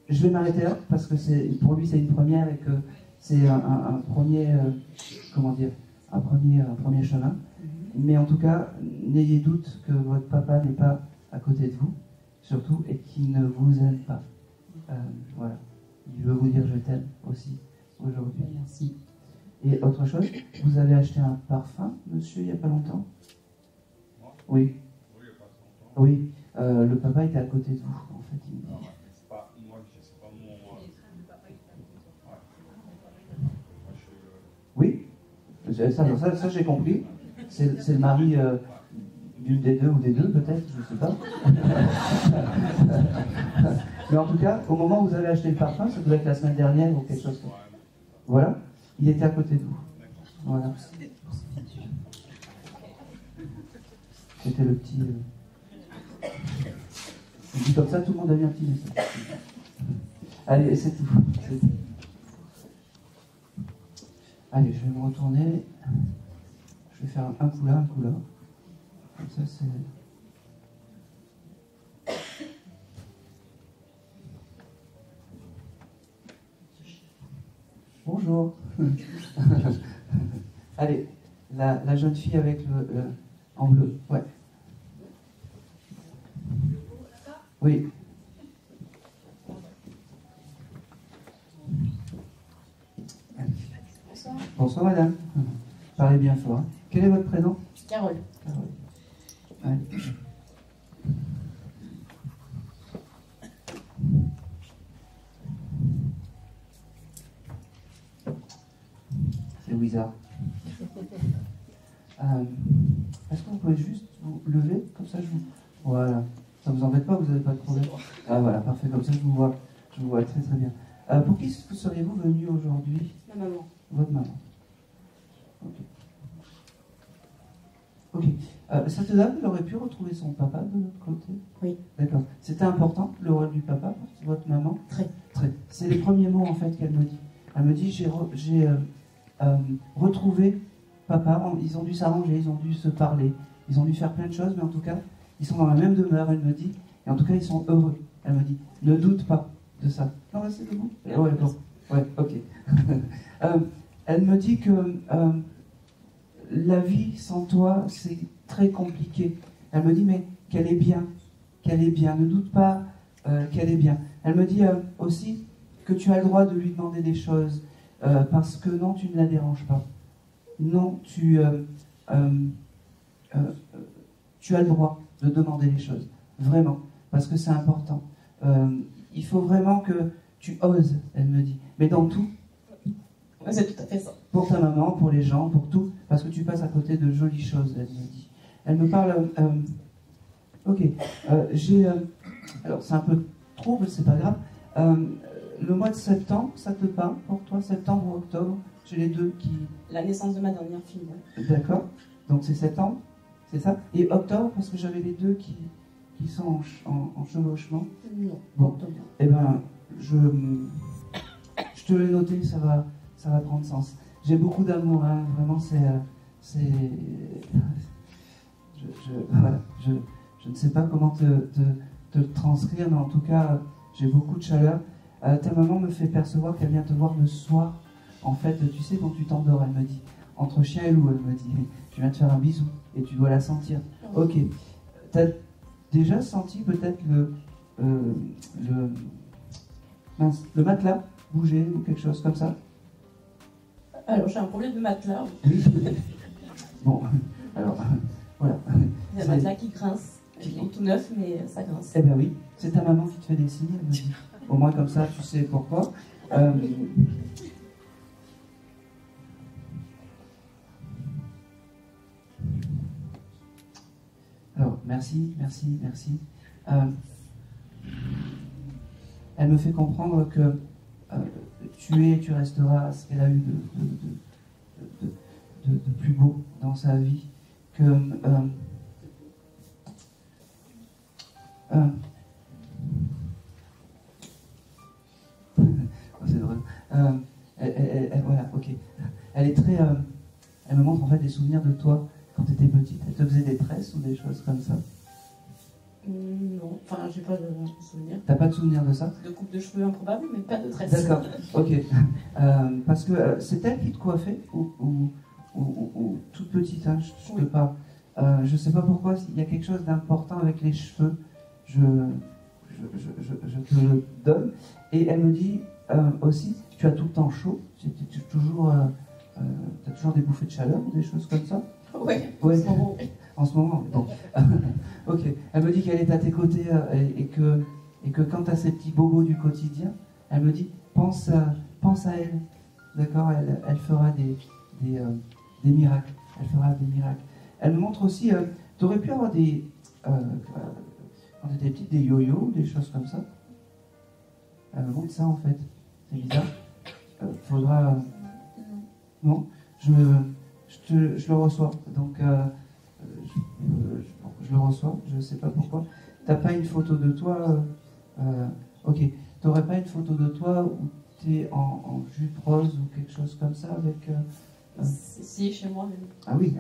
Je vais m'arrêter là, parce que pour lui, c'est une première, et que c'est un premier, un premier chemin. Mais en tout cas, n'ayez doute que votre papa n'est pas à côté de vous, surtout, et qu'il ne vous aime pas. Voilà. Il veut vous dire je t'aime aussi aujourd'hui. Merci. Et autre chose, vous avez acheté un parfum, monsieur, il n'y a pas longtemps? Oui. Oui. Le papa était à côté de vous, en fait. C'est pas moi, c'est pas mon. Oui. Ça j'ai compris. C'est le mari d'une des deux ou des deux, peut-être, je ne sais pas. Mais en tout cas, au moment où vous avez acheté le parfum, ça devait être la semaine dernière ou quelque chose comme ça. Voilà, il était à côté de vous. Voilà. C'était le petit... Et puis comme ça, tout le monde a eu un petit message. Allez, c'est tout. Allez, je vais me retourner. Je vais faire un coup là, un coup là. Comme ça, c'est... Bonjour. Allez, la jeune fille avec le en bleu, ouais. Oui. Bonsoir. Bonsoir madame. Parlez bien fort. Hein. Quel est votre prénom? Carole. Carole. Allez. C'est bizarre. Est-ce que vous pouvez juste vous lever? Comme ça, je vous... Voilà. Ça vous embête pas? Vous n'avez pas de problème? Ah voilà, parfait. Comme ça, je vous vois très très bien. Pour qui seriez-vous venu aujourd'hui? Ma maman. Votre maman. Ok. Ok. Cette dame, elle aurait pu retrouver son papa de l'autre côté? Oui. D'accord. C'était important, le rôle du papa, pour votre maman? Très. Très. C'est les premiers mots, en fait, qu'elle me dit. Elle me dit, j'ai retrouvé papa. Ils ont dû s'arranger, ils ont dû se parler, ils ont dû faire plein de choses, mais en tout cas, ils sont dans la même demeure, elle me dit. Et en tout cas, ils sont heureux. Elle me dit, ne doute pas de ça. Non, restez debout. Ouais, bon. Ouais, ok. Elle me dit que la vie sans toi, c'est très compliqué. Elle me dit, mais qu'elle est bien, ne doute pas qu'elle est bien. Elle me dit aussi que tu as le droit de lui demander des choses, parce que non, tu ne la déranges pas. Non, tu as le droit de demander les choses, vraiment, parce que c'est important. Il faut vraiment que tu oses, elle me dit, mais dans tout. C'est tout à fait ça. Pour ta maman, pour les gens, pour tout, parce que tu passes à côté de jolies choses, elle me dit. Elle me parle... ok, alors c'est un peu trouble, c'est pas grave. le mois de septembre, ça te parle pour toi, septembre ou octobre? J'ai les deux qui... La naissance de ma dernière fille. Ouais. D'accord. Donc c'est septembre, c'est ça? Et octobre, parce que j'avais les deux qui sont en chevauchement. Non, bon. octobre. Eh ben, je te l'ai noté, ça va prendre sens. J'ai beaucoup d'amour, hein, vraiment, voilà, je ne sais pas comment te le transcrire, mais en tout cas, j'ai beaucoup de chaleur. Ta maman me fait percevoir qu'elle vient te voir le soir. En fait, tu sais, quand tu t'endors, elle me dit, entre chien et loup, elle me dit, je viens te faire un bisou et tu dois la sentir. Ok. T'as déjà senti peut-être le matelas bouger ou quelque chose comme ça? Alors, j'ai un problème de matelas. Oui. Bon, alors, voilà. Il y a un matelas qui grince. Il est tout neuf, mais ça grince. Eh ben oui, c'est ta maman qui te fait des signes, elle me dit. Au moins comme ça, tu sais pourquoi. Alors, merci. Elle me fait comprendre que tu es et tu resteras ce qu'elle a eu de plus beau dans sa vie. Que c'est drôle. Voilà, ok. Elle est très. Elle me montre en fait des souvenirs de toi quand tu étais petite. Elle te faisait des tresses ou des choses comme ça? Non, enfin, j'ai pas de souvenir. T'as pas de souvenir de ça? De coupe de cheveux improbable, mais pas de tresses. D'accord, ok. Parce que c'est elle qui te coiffait ou toute petite, hein, je te parle. Je sais pas pourquoi, il y a quelque chose d'important avec les cheveux. Je te le donne. Et elle me dit aussi, tu as tout le temps chaud. Tu as toujours des bouffées de chaleur ou des choses comme ça? Ouais. En ce moment. En ce moment, bon. Ok. Elle me dit qu'elle est à tes côtés et que quand tu as ces petits bobos du quotidien, elle me dit, pense à elle. D'accord? Elle fera des miracles. Elle fera des miracles. Elle me montre aussi, tu aurais pu avoir des... quand tu étais petite, des yo-yo, des choses comme ça. Elle me montre ça en fait. C'est bizarre. Faudra... non, je le reçois. Donc, je le reçois. Je ne sais pas pourquoi. T'as pas une photo de toi ok. T'aurais pas une photo de toi où t'es en jupe rose ou quelque chose comme ça avec... Si, chez moi même. Ah oui.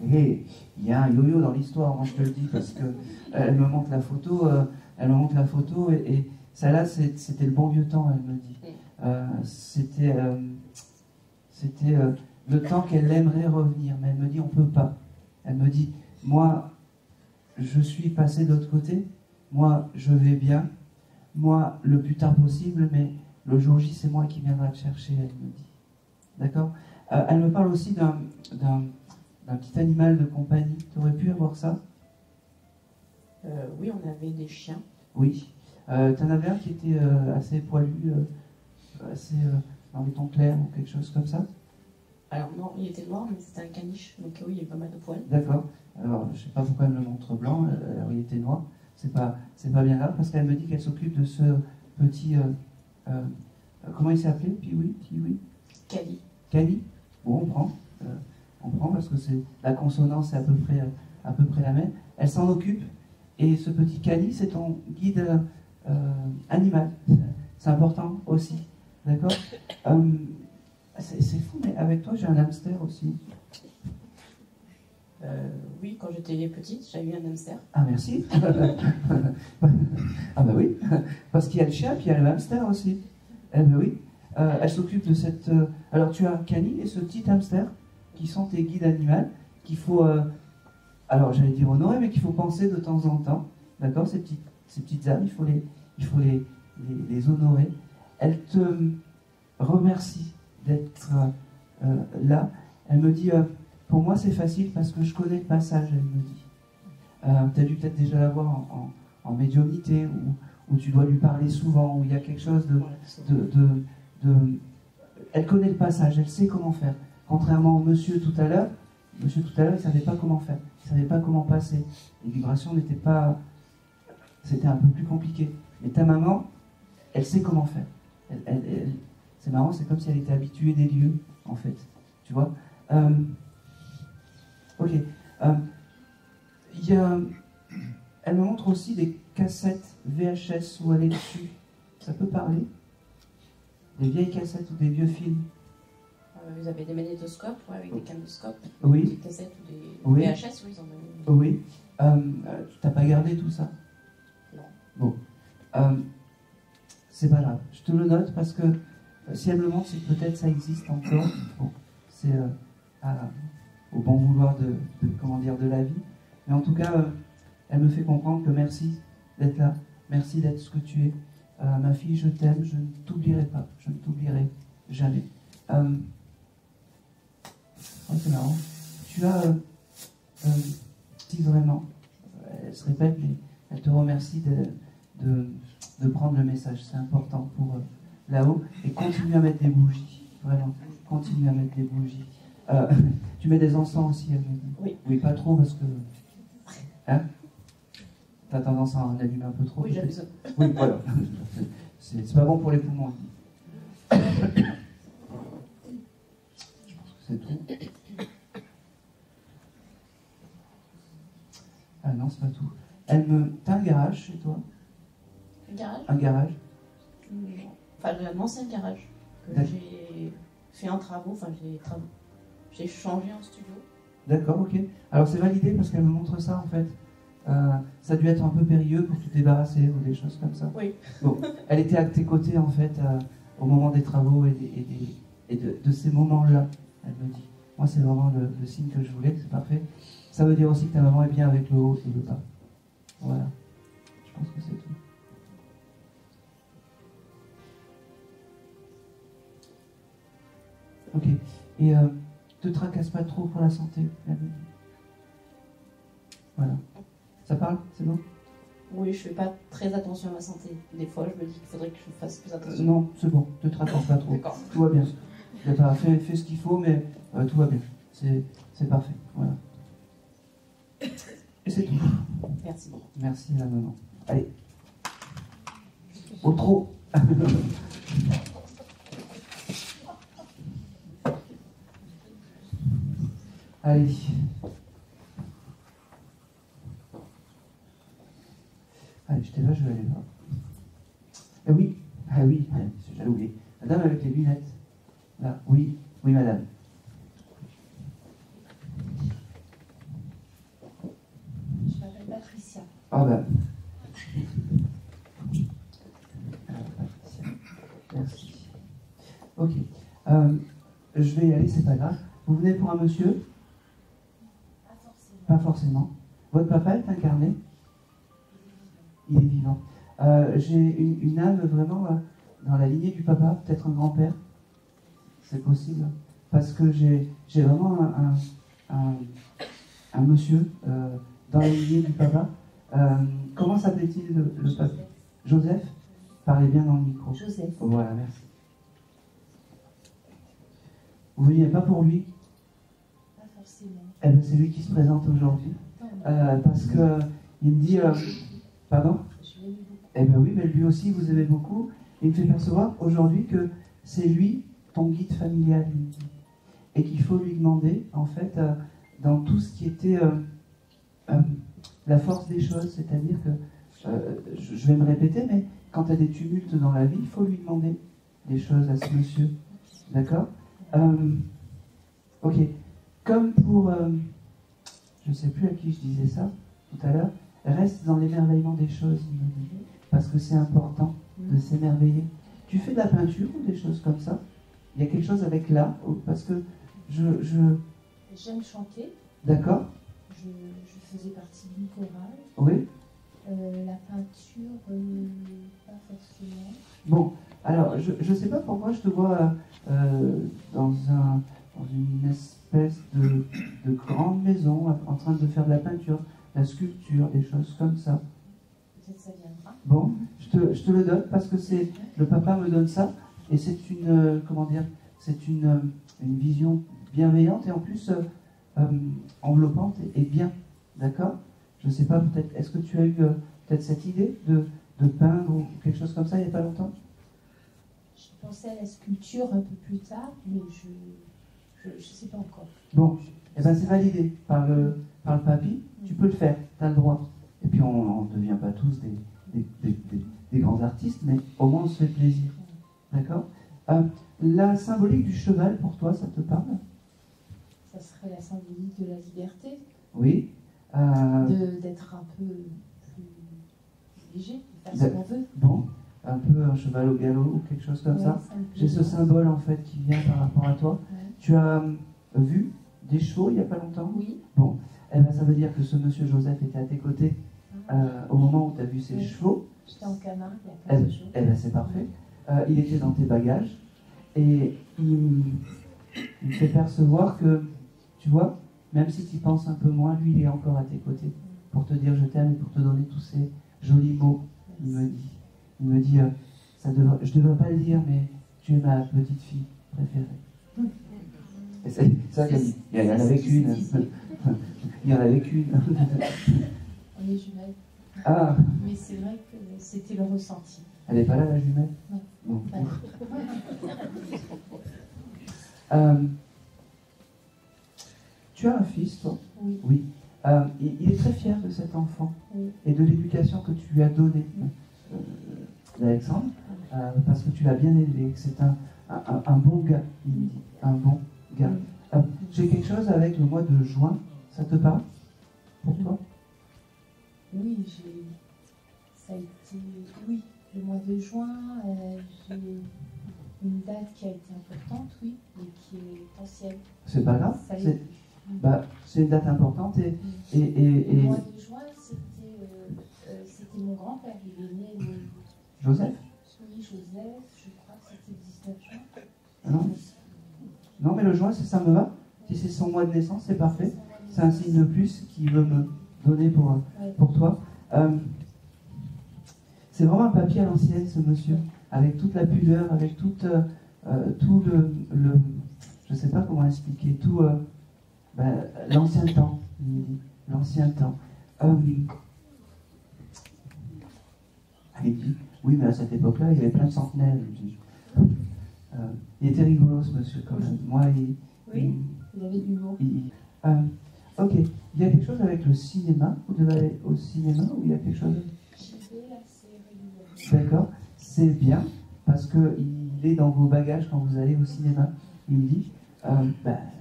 Il y a un yo-yo dans l'histoire, moi je te le dis, parce que elle me montre la photo, et celle-là c'était le bon vieux temps, elle me dit. C'était le temps qu'elle aimerait revenir, mais elle me dit on peut pas. Elle me dit moi je suis passé de l'autre côté, moi je vais bien, moi le plus tard possible, mais le jour J c'est moi qui viendrai te chercher, elle me dit. D'accord? Elle me parle aussi d'un petit animal de compagnie. Tu aurais pu avoir ça? Oui, on avait des chiens. Oui. Tu en avais un qui était assez poilu, assez dans les tons clairs ou quelque chose comme ça? Alors non, il était noir, mais c'était un caniche, donc oui, il y avait pas mal de poils. D'accord. Alors, je ne sais pas pourquoi elle me montre blanc, alors il était noir. C'est pas bien grave, parce qu'elle me dit qu'elle s'occupe de ce petit... comment il s'appelait? Piwi? Cali. Cali? Bon, on prend parce que la consonance est à peu près la même. Elle s'en occupe, et ce petit Cali, c'est ton guide animal. C'est important aussi, d'accord? C'est fou, mais avec toi, j'ai un hamster aussi. Oui, quand j'étais petite, j'ai eu un hamster. Ah, merci. Ah bah oui, parce qu'il y a le chien, puis il y a le hamster aussi. Eh ben oui. Elle s'occupe de cette... Alors, tu as Cani et ce petit hamster qui sont tes guides animaux, qu'il faut... alors, j'allais dire honorer, mais qu'il faut penser de temps en temps. D'accord? Ces petites âmes, il faut les honorer. Elle te remercie d'être là. Elle me dit, pour moi c'est facile parce que je connais le passage, elle me dit. Tu as dû peut-être déjà la voir en médiumnité, où tu dois lui parler souvent, où il y a quelque chose Elle connaît le passage, elle sait comment faire. Contrairement au monsieur tout à l'heure, il ne savait pas comment faire, il ne savait pas comment passer. Les vibrations n'étaient pas... C'était un peu plus compliqué. Mais ta maman, elle sait comment faire. C'est marrant, c'est comme si elle était habituée des lieux, en fait. Tu vois. Ok. Elle me montre aussi des cassettes VHS où elle est dessus. Ça peut parler? Des vieilles cassettes ou des vieux films? Vous avez des magnétoscopes, ouais, avec des caméscopes, oui. des cassettes ou des oui. VHS, oui, ils en ont. Oui. Tu t'as pas gardé tout ça? Non. Bon. C'est pas grave. Je te le note parce que si elle me le montre, c'est que peut-être ça existe encore. Bon. C'est au bon vouloir de la vie. Mais en tout cas, elle me fait comprendre que merci d'être là. Merci d'être ce que tu es. Ma fille, je t'aime, je ne t'oublierai pas. Je ne t'oublierai jamais. Oh, c'est marrant. Tu as, si vraiment, elle se répète, mais elle te remercie de prendre le message. C'est important pour là-haut. Et continue à mettre des bougies. Vraiment, continue à mettre des bougies. Tu mets des encens aussi, elle me dit. Oui. Oui, pas trop parce que... Hein? T'as tendance à en allumer un peu trop? Oui, j'ai besoin. Oui, voilà. C'est pas bon pour les poumons. Je pense que c'est tout. Ah non, c'est pas tout. T'as un garage chez toi? Un garage? Un garage? Non. Enfin, j'ai un ancien garage que j'ai fait en travaux. Enfin, j'ai changé en studio. D'accord, ok. Alors c'est validé parce qu'elle me montre ça en fait. Ça a dû être un peu périlleux pour te débarrasser ou des choses comme ça. Oui. Bon, elle était à tes côtés en fait au moment des travaux et de ces moments-là, elle me dit. Moi c'est vraiment le signe que je voulais, c'est parfait. Ça veut dire aussi que ta maman est bien avec le haut et le bas. Voilà. Je pense que c'est tout. Ok. Et te tracasse pas trop pour la santé, elle me dit. Voilà. Ça parle? C'est bon? Oui, je fais pas très attention à ma santé. Des fois, je me dis qu'il faudrait que je fasse plus attention. Non, c'est bon, te tracasse pas trop. D'accord. Tout va bien. Fais ce qu'il faut, mais tout va bien. C'est parfait. Voilà. Et c'est tout. Merci beaucoup. Merci la maman. Allez. Au trop. Allez. Allez, j'étais là, je vais aller là. Ah oui, j'allais oublier. Madame avec les lunettes. Là, oui, madame. Je m'appelle Patricia. Ah ben. Patricia. Merci. Ok. Je vais y aller, c'est pas grave. Vous venez pour un monsieur? Pas forcément. Pas forcément. Votre papa est incarné? Il est vivant. J'ai une âme vraiment dans la lignée du papa, peut-être un grand-père. C'est possible. Parce que j'ai vraiment un monsieur dans la lignée du papa. Comment s'appelait-il le papa? Joseph? Parlez bien dans le micro. Joseph. Voilà, merci. Vous veniez pas pour lui? Pas forcément. Eh bien, c'est lui qui se présente aujourd'hui. Parce que il me dit... Pardon? Je l'aime beaucoup. Eh bien oui, mais lui aussi, vous aimez beaucoup. Il me fait percevoir aujourd'hui que c'est lui, ton guide familial, il me dit. Et qu'il faut lui demander, en fait, dans tout ce qui était la force des choses, c'est-à-dire que, je vais me répéter, mais quand il y a des tumultes dans la vie, il faut lui demander des choses à ce monsieur. D'accord? Ok. Comme pour... je ne sais plus à qui je disais ça tout à l'heure. Reste dans l'émerveillement des choses, il me dit, parce que c'est important de s'émerveiller. Tu fais de la peinture ou des choses comme ça? Il y a quelque chose avec l'art, parce que J'aime chanter. D'accord. Je faisais partie d'une chorale. Oui. La peinture, pas forcément. Bon, alors, je ne sais pas pourquoi je te vois dans une espèce de grande maison en train de faire de la peinture, la sculpture, des choses comme ça. Peut-être ça viendra. Bon, je te le donne parce que le papa me donne ça et c'est une, comment dire, c'est une vision bienveillante et en plus enveloppante et bien, d'accord? Je ne sais pas, peut-être, est-ce que tu as eu peut-être cette idée de peindre ou quelque chose comme ça il n'y a pas longtemps? pensais à la sculpture un peu plus tard, mais je ne sais pas encore. Bon, eh ben c'est validé par le papy, tu peux le faire, tu as le droit. Et puis on ne devient pas tous des grands artistes, mais au moins on se fait plaisir. D'accord? La symbolique du cheval, pour toi, ça te parle? Ça serait la symbolique de la liberté. Oui. D'être un peu plus léger, de faire ce qu'on veut. Bon, un peu un cheval au galop ou quelque chose comme ça. J'ai ce symbole en fait qui vient par rapport à toi. Ouais. Tu as vu des chevaux il n'y a pas longtemps? Oui. Bon, eh ben, ça veut dire que ce monsieur Joseph était à tes côtés au moment où tu as vu ces chevaux. J'étais en Camargue il y a 15 jours. Eh ben, c'est parfait. Il était dans tes bagages et il fait percevoir que, tu vois, même si tu penses un peu moins, lui, il est encore à tes côtés pour te dire je t'aime et pour te donner tous ces jolis mots. Il me dit je ne devrais pas le dire, mais tu es ma petite fille préférée. Et c'est ça qu'il dit. Il y en avait qu'une. Il y en avait qu'une. On est jumelles. Ah. Mais c'est vrai que c'était le ressenti. Elle n'est pas là, la jumelle? Non. Bon. Tu as un fils, toi? Oui. Oui. Il est très fier de cet enfant oui. et de l'éducation que tu lui as donnée, Alexandre, parce que tu l'as bien élevé, que c'est un bon gars, il me dit, un bon gars. J'ai quelque chose avec le mois de juin, ça te parle pour toi? Oui, ça a été, oui, le mois de juin, j'ai une date qui a été importante, oui, mais qui est ancienne. C'est pas grave, c'est une date importante et le mois de juin, c'était mon grand-père, il est né le... Joseph? Oui, Joseph, je crois que c'était le 19 juin. Ah non? Non, mais le juin, ça me va. Si c'est son mois de naissance, c'est parfait. C'est un signe de plus qu'il veut me donner pour toi. C'est vraiment un papier à l'ancienne, ce monsieur, avec toute la pudeur, avec tout le je ne sais pas comment expliquer, tout l'ancien temps, l'ancien temps. Il dit, oui, mais à cette époque-là, il y avait plein de centenaires. Il était rigolo, ce monsieur, quand même. Moi, il avait de l'humour. Ok. Il y a quelque chose avec le cinéma? Vous devez aller au cinéma ou il y a quelque chose? J'y vais assez régulièrement. D'accord. C'est bien, parce qu'il est dans vos bagages quand vous allez au cinéma. Il me dit,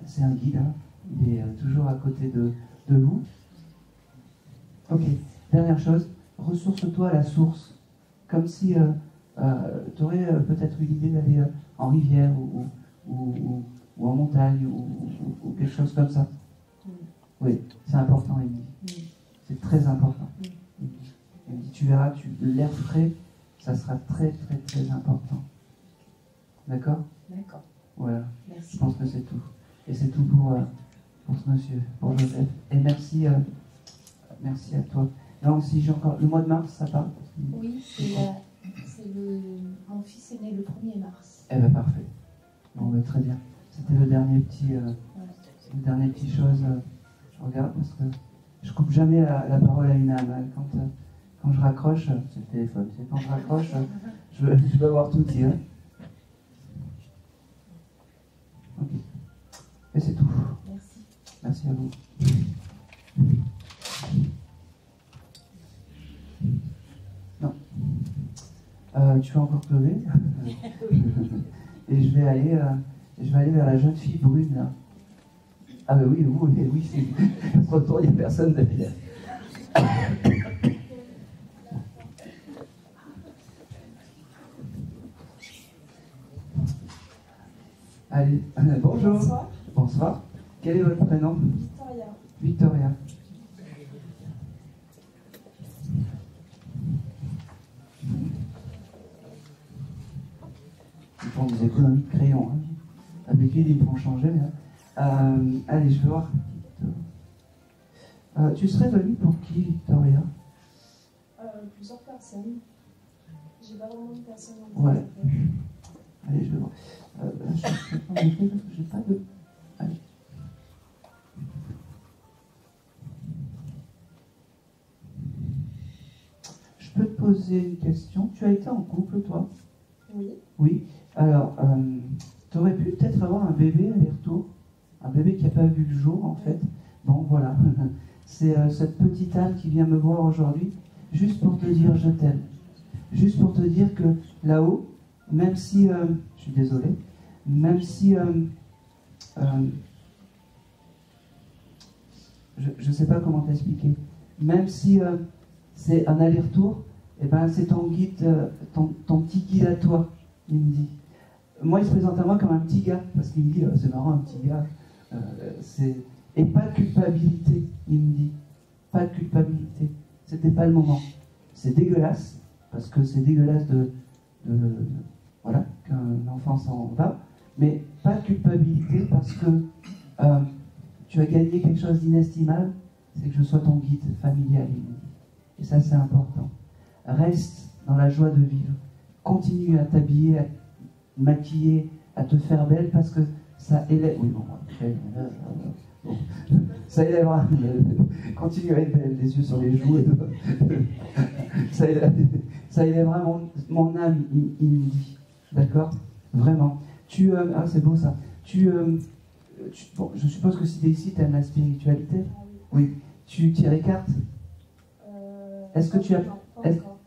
c'est un guide, hein. Il est toujours à côté de vous. Ok. Dernière chose, ressource-toi à la source. Comme si tu aurais peut-être eu l'idée d'aller en rivière ou en montagne ou quelque chose comme ça. Oui, c'est important, il me dit. C'est très important. Il me dit, tu verras, l'air frais, ça sera très, très, très important. D'accord? D'accord. Voilà. Merci. Je pense que c'est tout. Et c'est tout pour ce monsieur, pour Joseph. Et merci à toi. Non, si j'ai encore... Le mois de mars, ça parle? Oui, mon fils est né le 1er mars. Eh bien, parfait. Bon, très bien. C'était le dernier petit chose. Je regarde parce que je coupe jamais la parole à une âme. Quand je raccroche, c'est le téléphone. C'est quand je raccroche, je veux avoir tout dit. Hein. Ok. Et c'est tout. Merci. Merci à vous. Non. Tu vas encore pleurer. Et je vais aller vers la jeune fille brune là. Ah ben oui, c'est notre retour, il n'y a personne derrière. Allez, bonjour. Bonsoir. Bonsoir. Quel est votre prénom? Victoria. Victoria. Ils font des économies de crayons. Hein. D'habitude, ils me font changer. Hein. Allez, je vais voir. Tu serais venue pour qui, Victoria? Plusieurs personnes. J'ai pas vraiment de personne en tête. Ouais. Allez, je vais voir. Je vais prendre les feuilles parce que j'ai pas de... Allez. Je peux te poser une question. Tu as été en couple, toi? Oui. Oui. Alors, tu aurais pu peut-être avoir un bébé aller-retour, un bébé qui n'a pas vu le jour, en fait. Bon, voilà. C'est cette petite âme qui vient me voir aujourd'hui, juste pour te dire je t'aime. Juste pour te dire que là-haut, même si, je suis désolé, même si, je ne sais pas comment t'expliquer, même si c'est un aller-retour, eh ben, c'est ton guide, ton petit guide à toi, il me dit. Moi, il se présente à moi comme un petit gars, parce qu'il me dit, c'est marrant, un petit gars. Et pas de culpabilité, il me dit. Pas de culpabilité. C'était pas le moment. C'est dégueulasse, parce que c'est dégueulasse voilà, qu'un enfant s'en va, mais pas de culpabilité, parce que tu as gagné quelque chose d'inestimable, c'est que je sois ton guide familial, il me dit. Et ça, c'est important. Reste dans la joie de vivre. Continue à t'habiller, à te maquiller, à te faire belle, parce que ça élève. Oui, bon, bon. Ça élèvera. Continue à être belle, les yeux sur les joues. Ça élèvera mon âme, il me dit. D'accord? Vraiment. Ah, c'est beau ça. Bon, je suppose que si tu es ici, tu aimes la spiritualité. Oui. Tu tires les cartes? Est-ce que tu as.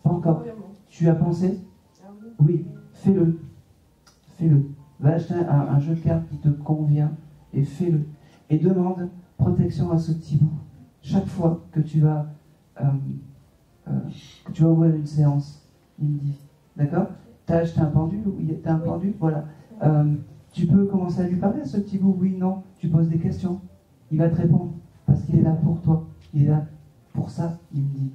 Pas encore. Tu as pensé? Oui. Fais-le. Fais-le. Va acheter un jeu de cartes qui te convient et fais-le. Et demande protection à ce petit bout. Chaque fois que tu vas ouvrir une séance, il me dit. D'accord? T'as acheté un pendule? Oui, t'as un pendule? Voilà. Tu peux commencer à lui parler à ce petit bout? Oui, non. Tu poses des questions. Il va te répondre. Parce qu'il est là pour toi. Il est là pour ça, il me dit.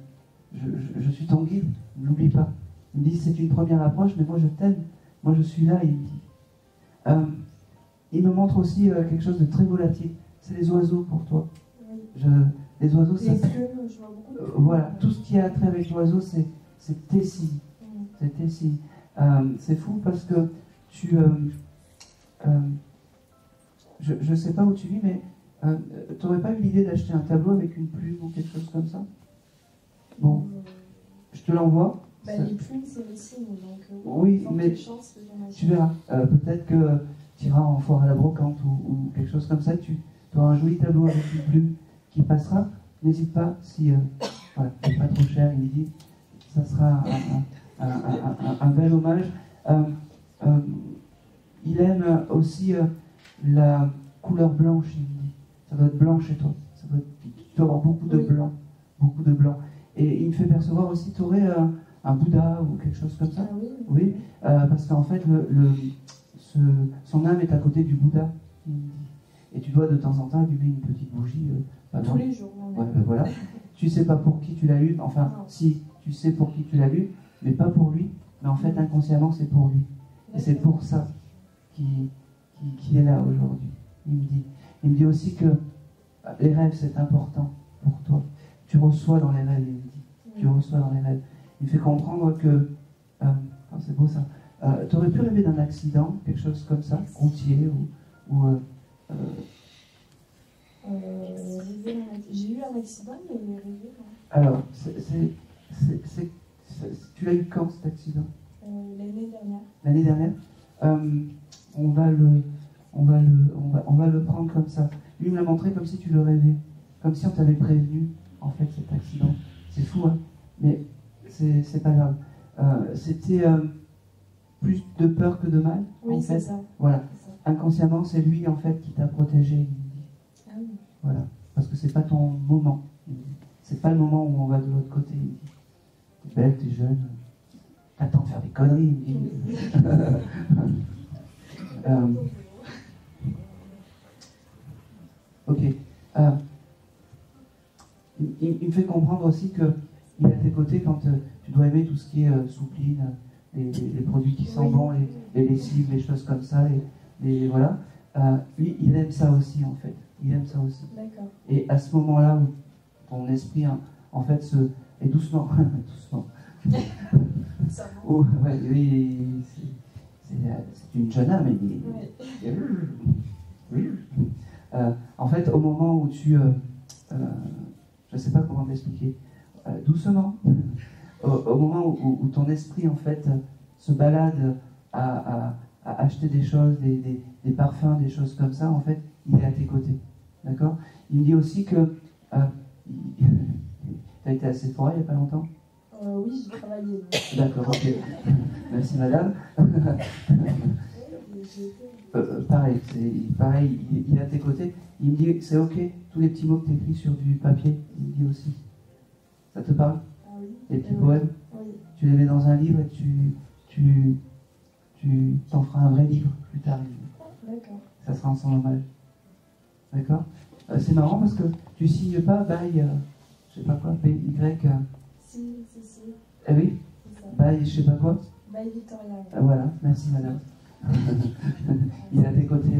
Je suis ton guide, n'oublie pas. Il me dit, c'est une première approche, mais moi je t'aime. Moi je suis là, il me dit. Il me montre aussi quelque chose de très volatile. C'est les oiseaux pour toi. Oui. Les oiseaux, les ça... plumes, je vois beaucoup de plumes. Voilà, tout ce qui a trait avec l'oiseau, c'est tes signes. C'est tes signes. C'est fou parce que tu... je sais pas où tu vis, mais tu n'aurais pas eu l'idée d'acheter un tableau avec une plume ou quelque chose comme ça? Bon, je te l'envoie. Bah, les plumes, c'est les signes, donc oui, mais chance, tu verras. Peut-être que tu iras en foire à la brocante ou quelque chose comme ça, tu auras un joli tableau avec une plume qui passera. N'hésite pas, si voilà, c'est pas trop cher, il dit, ça sera un bel hommage. Il aime aussi la couleur blanche, il dit. Ça doit être blanc chez toi. Tu dois avoir beaucoup de blanc. Beaucoup de blanc. Et il me fait percevoir aussi, tu aurais un Bouddha ou quelque chose comme ça. Ah oui. Oui, parce qu'en fait, son âme est à côté du Bouddha. Et tu dois de temps en temps allumer une petite bougie. Tous les jours. Ouais, ben voilà. Tu sais pas pour qui tu l'allumes. Enfin, si, tu sais pour qui tu l'allumes, mais pas pour lui. Mais en fait, inconsciemment, c'est pour lui. Et c'est pour ça qu'il est là aujourd'hui. Il me dit aussi que les rêves, c'est important pour toi. Tu reçois dans les rêves, il me dit. Tu reçois dans les rêves. Il me fait comprendre que... c'est beau ça. Tu aurais pu rêver d'un accident, quelque chose comme ça, routier ou j'ai eu un accident, mais rêvé. Alors, tu l'as eu quand cet accident? L'année dernière. L'année dernière. On va le prendre comme ça. Lui me l'a montré comme si tu le rêvais, comme si on t'avait prévenu en fait cet accident. C'est fou, hein? Mais c'est pas grave. C'était plus de peur que de mal. Oui, en c'est fait. ça. Voilà. C'est ça. Inconsciemment, c'est lui en fait qui t'a protégé. Ah oui. Voilà. Parce que c'est pas ton moment. C'est pas le moment où on va de l'autre côté. T'es belle, t'es jeune. T'attends de faire des conneries. Ok. Il me fait comprendre aussi qu'il est à tes côtés quand tu dois aimer tout ce qui est soupline, les produits qui sont bons, les lessives, les choses comme ça. Voilà. Lui, il aime ça aussi, en fait. Il aime ça aussi. D'accord. Et à ce moment-là où ton esprit, en fait, et doucement, doucement. Ça va. Oh, ouais, oui, c'est une jeune âme. Oui. En fait, au moment où tu... je ne sais pas comment t'expliquer. Doucement. Au moment où ton esprit, en fait, se balade à acheter des choses, des parfums, des choses comme ça, en fait, il est à tes côtés. D'accord? Il me dit aussi que... tu as été à Sephora il n'y a pas longtemps? Oui, j'ai travaillé. D'accord, ok. Merci madame. Pareil, il est à tes côtés. Il me dit, c'est ok, tous les petits mots que tu écris sur du papier, il me dit aussi. Ça te parle? Oui. Les petits poèmes? Oui. Tu les mets dans un livre et tu t'en feras un vrai livre plus tard. D'accord. Ça sera en son hommage. D'accord? C'est marrant parce que tu signes pas by, je sais pas quoi, BY. Si. Eh oui? By, je sais pas quoi? By Victoria. Voilà, merci madame. Il est à tes côtés,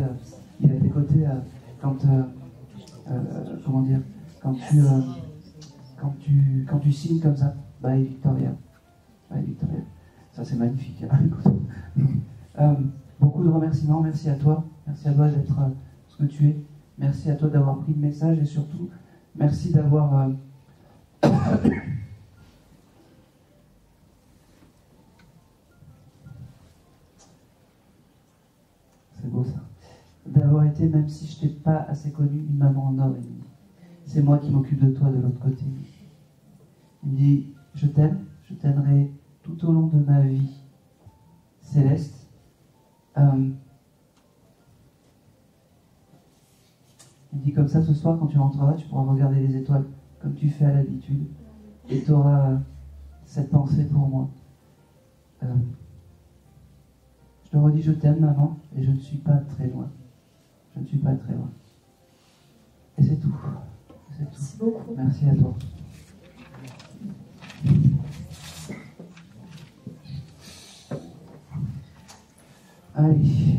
quand, comment dire, quand tu signes comme ça, by Victoria. By Victoria. Ça c'est magnifique. Beaucoup de remerciements, merci à toi d'être ce que tu es. Merci à toi d'avoir pris le message et surtout, merci d'avoir... C'est beau ça. D'avoir été, même si je t'ai pas assez connu, une maman en or et demi. C'est moi qui m'occupe de toi de l'autre côté. Il me dit, je t'aimerai tout au long de ma vie céleste. Il dit comme ça, ce soir, quand tu rentreras, tu pourras regarder les étoiles comme tu fais à l'habitude. Et tu auras cette pensée pour moi. Je te redis, je t'aime, maman, et je ne suis pas très loin. Je ne suis pas très loin. Et c'est tout. C'est tout. Merci beaucoup. Merci à toi. Allez.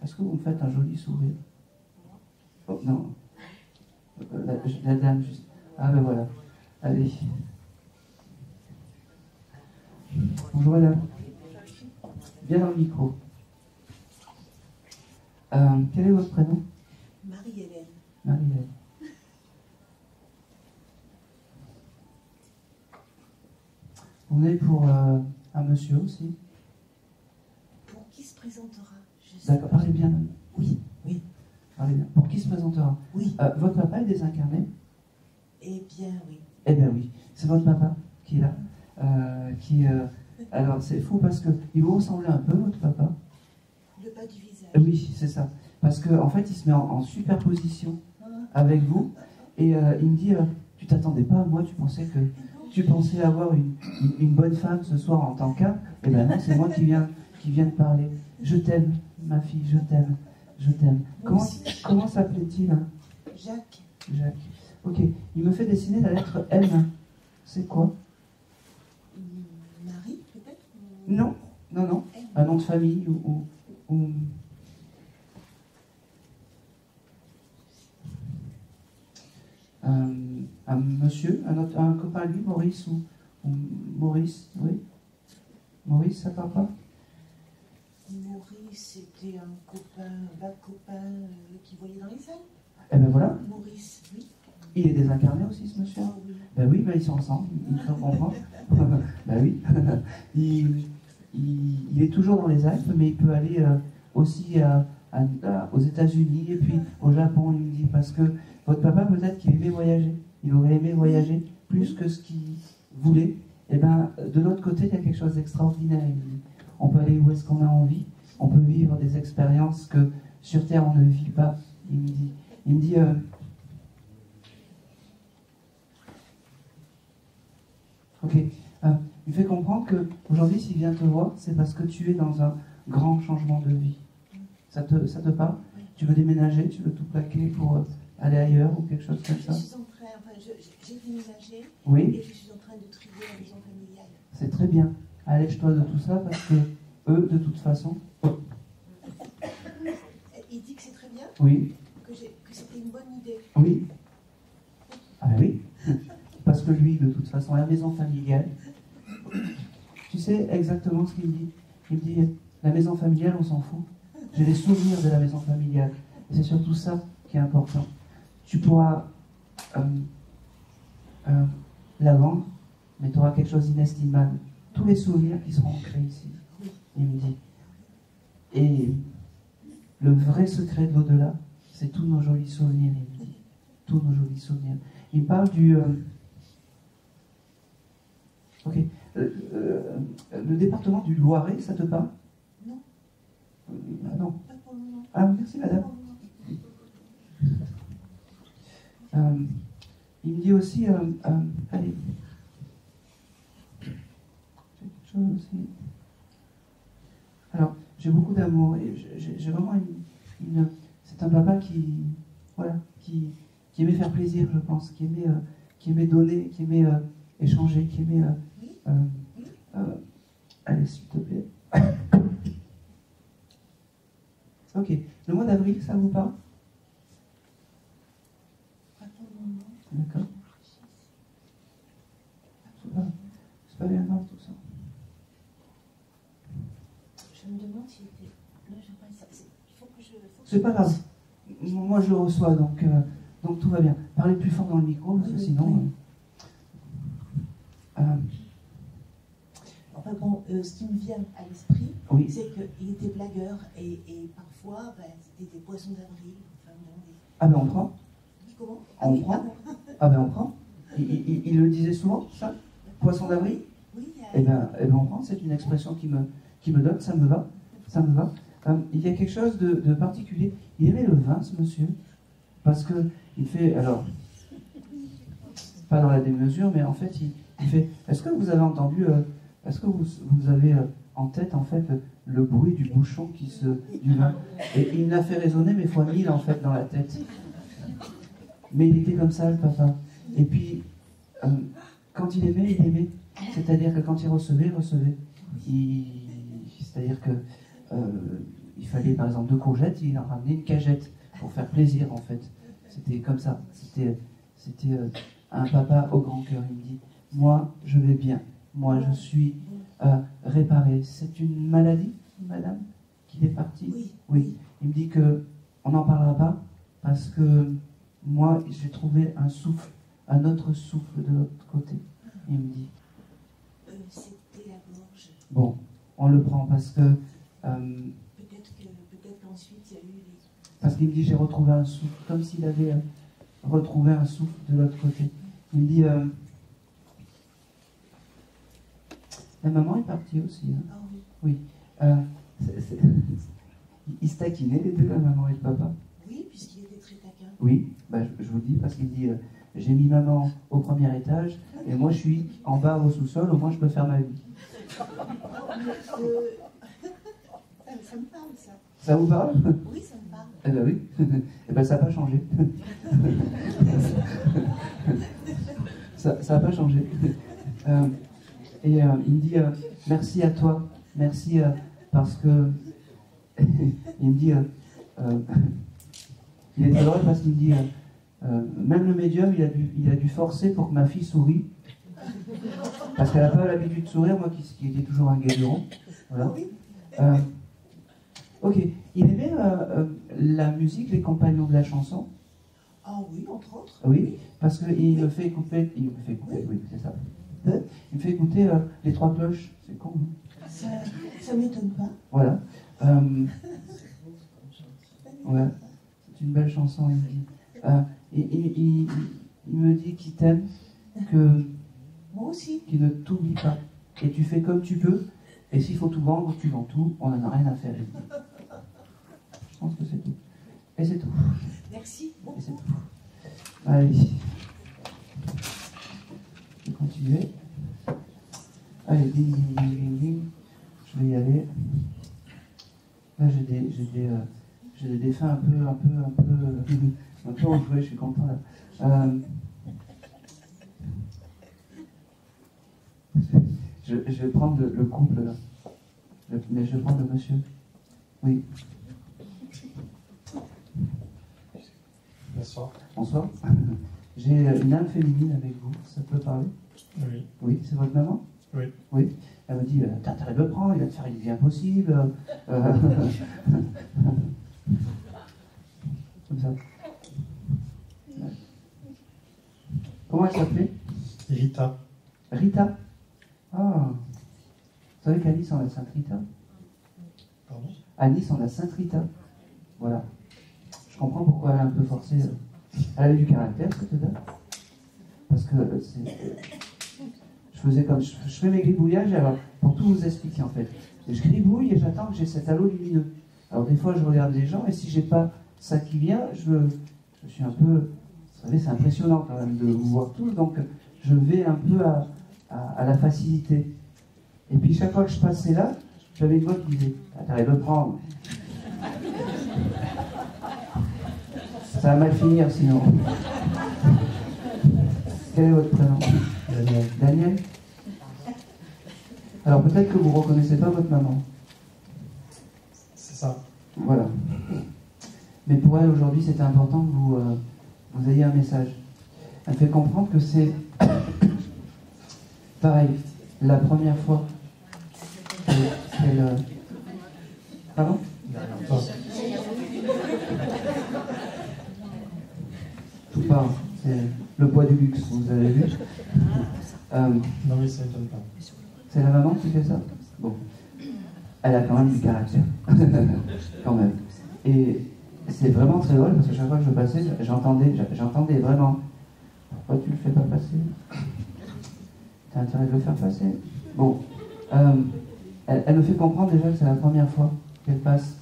Est-ce que vous me faites un joli sourire? Oh non. La dame juste. Ah ben voilà. Allez. Bonjour madame. Viens dans le micro. Quel est votre prénom? Marie-Hélène. Marie-Hélène. Vous venez pour un monsieur aussi? Pour qui se présentera? D'accord, parlez bien. Oui. Parlez bien. Pour qui se présentera? Oui. Votre papa est désincarné? Eh bien, oui. Eh bien oui, c'est votre papa qui est là. Alors c'est fou parce qu'il vous ressemblait un peu, votre papa. Le bas du visage. Oui, c'est ça. Parce qu'en fait, il se met en superposition avec vous. Et il me dit, tu t'attendais pas à moi, tu pensais avoir une bonne femme ce soir en tant qu'un. Eh bien non, c'est moi qui viens de parler. Je t'aime, ma fille, je t'aime. Comment s'appelait-il hein? Jacques. Jacques. Ok, il me fait dessiner la lettre M. C'est quoi? Marie, peut-être? Non. Un nom de famille ou... Un monsieur, un copain à lui, Maurice ou Maurice, oui. Maurice, ça parle pas? Maurice, c'était un copain qui voyait dans les salles. Eh ben voilà. Maurice, oui. Il est désincarné aussi, ce monsieur? Ah, oui. Ben oui, ben ils sont ensemble, il faut comprendre. Ben oui. Il est toujours dans les Alpes, mais il peut aller aussi aux États-Unis et puis au Japon, il me dit, parce que votre papa, peut-être qu'il aimait voyager. Il aurait aimé voyager plus que ce qu'il voulait. Et bien, de l'autre côté, il y a quelque chose d'extraordinaire. Il me dit, on peut aller où est-ce qu'on a envie. On peut vivre des expériences que sur Terre, on ne vit pas. Il me dit ok. Il me fait comprendre qu'aujourd'hui, s'il vient te voir, c'est parce que tu es dans un grand changement de vie. Ça te parle? Tu veux déménager? Tu veux tout plaquer pour aller ailleurs ou quelque chose comme ça? Je suis en train, j'ai déménagé. Oui. Et je suis en train de trier la maison familiale. C'est très bien. Allège-toi de tout ça parce que eux, de toute façon... Il dit que c'est très bien? Oui. Que c'était une bonne idée? Oui. Ah oui. que lui, de toute façon. La maison familiale. Tu sais exactement ce qu'il me dit. Il me dit, la maison familiale, on s'en fout. J'ai des souvenirs de la maison familiale. Et c'est surtout ça qui est important. Tu pourras la vendre, mais tu auras quelque chose d'inestimable. Tous les souvenirs qui seront ancrés ici. Il me dit. Et le vrai secret de l'au-delà, c'est tous nos jolis souvenirs, il me dit. Tous nos jolis souvenirs. Il parle du... Ok. Le département du Loiret, ça te parle? Non. Ah non. Ah, merci madame. Il me dit aussi... allez. J'ai quelque chose aussi. Alors, j'ai beaucoup d'amour et j'ai vraiment une... C'est un papa qui... Voilà, qui aimait faire plaisir, je pense, qui aimait donner, qui aimait échanger, qui aimait... allez, s'il te plaît. Ok, le mois d'avril, ça vous parle? D'accord. C'est pas bien grave tout ça. Je me demande s'il était... Là, j'aimerais ça. Il faut que je... C'est pas grave. Moi, je le reçois, donc tout va bien. Parlez plus fort dans le micro, parce que sinon... Enfin bon, ce qui me vient à l'esprit, oui. C'est qu'il était blagueur et parfois, c'était des poissons d'avril. Enfin, ah ben on prend. Comment? On prend. Ah ben on prend. Il le disait souvent, ça? Poisson d'avril? Oui. Eh ben on prend, c'est une expression qui me donne, ça me va. Ça me va. Il y a quelque chose de particulier. Il aimait le vin, ce monsieur, parce que il fait, alors, pas dans la démesure, mais en fait, il fait, est-ce que vous avez entendu, est-ce que vous avez en tête, en fait, le bruit du bouchon du vin? Et il l'a fait résonner, mais fois 1000, en fait, dans la tête. Mais il était comme ça, le papa. Et puis, quand il aimait. C'est-à-dire que quand il recevait, il recevait. C'est-à-dire que il fallait, par exemple, 2 courgettes, il en ramenait une cagette pour faire plaisir, en fait. C'était comme ça. C'était un papa au grand cœur. Il me dit, moi, je vais bien. Moi, je suis réparé. C'est une maladie, madame, qu'il est parti? Oui. Il me dit que on n'en parlera pas parce que moi, j'ai trouvé un souffle, un autre souffle de l'autre côté. Il me dit. C'était la gorge. Bon, on le prend parce que... Peut-être qu'ensuite, il y a eu les... Parce qu'il me dit, j'ai retrouvé un souffle, comme s'il avait retrouvé un souffle de l'autre côté. Il me dit... La maman est partie aussi. Hein. Ah oui. Ils se taquinaient les deux, la maman et le papa. Oui, puisqu'il était très taquin. Oui, je vous dis, parce qu'il me dit, j'ai mis maman au premier étage, et moi je suis en bas au sous-sol, au moins je peux faire ma vie. Ça me parle, ça. Ça vous parle? Oui, ça me parle. Eh ben oui. Eh ben ça n'a pas changé. Ça n'a pas changé. Et il me dit, merci à toi, merci parce que... il me dit... il est très drôle parce qu'il me dit... même le médium, il a dû forcer pour que ma fille sourie. Parce qu'elle n'a pas l'habitude de sourire, moi qui étais toujours un guéluron. Voilà. Ok. Il aimait la musique, les compagnons de la chanson. Ah oui, entre autres. Oui, parce qu'il me fait écouter... oui, c'est ça. Il me fait écouter les 3 cloches. C'est con, hein? Ça m'étonne pas. Voilà. Ouais, c'est une belle chanson, il me dit. Il me dit qu'il t'aime, que... Moi aussi. Qu'il ne t'oublie pas. Et tu fais comme tu peux, et s'il faut tout vendre, tu vends tout, on n'en a rien à faire. Je pense que c'est tout. Et c'est tout. Merci. Et c'est tout. Allez. Je vais continuer. Allez, ding, ding, ding, ding, ding. Je vais y aller. Là, j'ai des défunts un peu enjoués, je suis content là. Je vais prendre le couple là. Mais je vais prendre le monsieur. Oui. Bonsoir. Bonsoir. J'ai une âme féminine avec vous, ça peut parler? Oui. Oui, c'est votre maman? Oui. Oui. Elle me dit, t'as intérêt de le prendre, il va te faire une vie impossible. Comme ça. Ouais. Comment elle s'appelait? Rita. Rita? Ah. Vous savez qu'à Nice, on a Sainte Rita? Pardon? À Nice, on a Sainte Rita. Voilà. Je comprends pourquoi elle est un peu forcée. Elle a eu du caractère, cette dame. Parce que je faisais comme... Je fais mes gribouillages, alors, pour tout vous expliquer, en fait. Et je gribouille et j'attends que j'ai cet halo lumineux. Alors, des fois, je regarde les gens, et si j'ai pas ça qui vient, je suis un peu... Vous savez, c'est impressionnant, quand même, de vous voir tous, donc je vais un peu à la facilité. Et puis, chaque fois que je passais là, j'avais une voix qui disait « T'arrêtes de le prendre ». Ça va mal finir, sinon. Quel est votre prénom? Daniel. Daniel? Alors peut-être que vous ne reconnaissez pas votre maman. C'est ça. Voilà. Mais pour elle, aujourd'hui, c'était important que vous ayez un message. Elle fait comprendre que c'est pareil, la première fois qu'elle... Pardon? Tout part, c'est le poids du luxe, vous avez vu. Non mais ça étonne pas. C'est la maman qui fait ça? Bon. Elle a quand même du caractère. Quand même. Et c'est vraiment très drôle parce que chaque fois que je passais, j'entendais vraiment. Pourquoi tu le fais pas passer? T'as intérêt de le faire passer? Bon. Elle me fait comprendre déjà que c'est la première fois qu'elle passe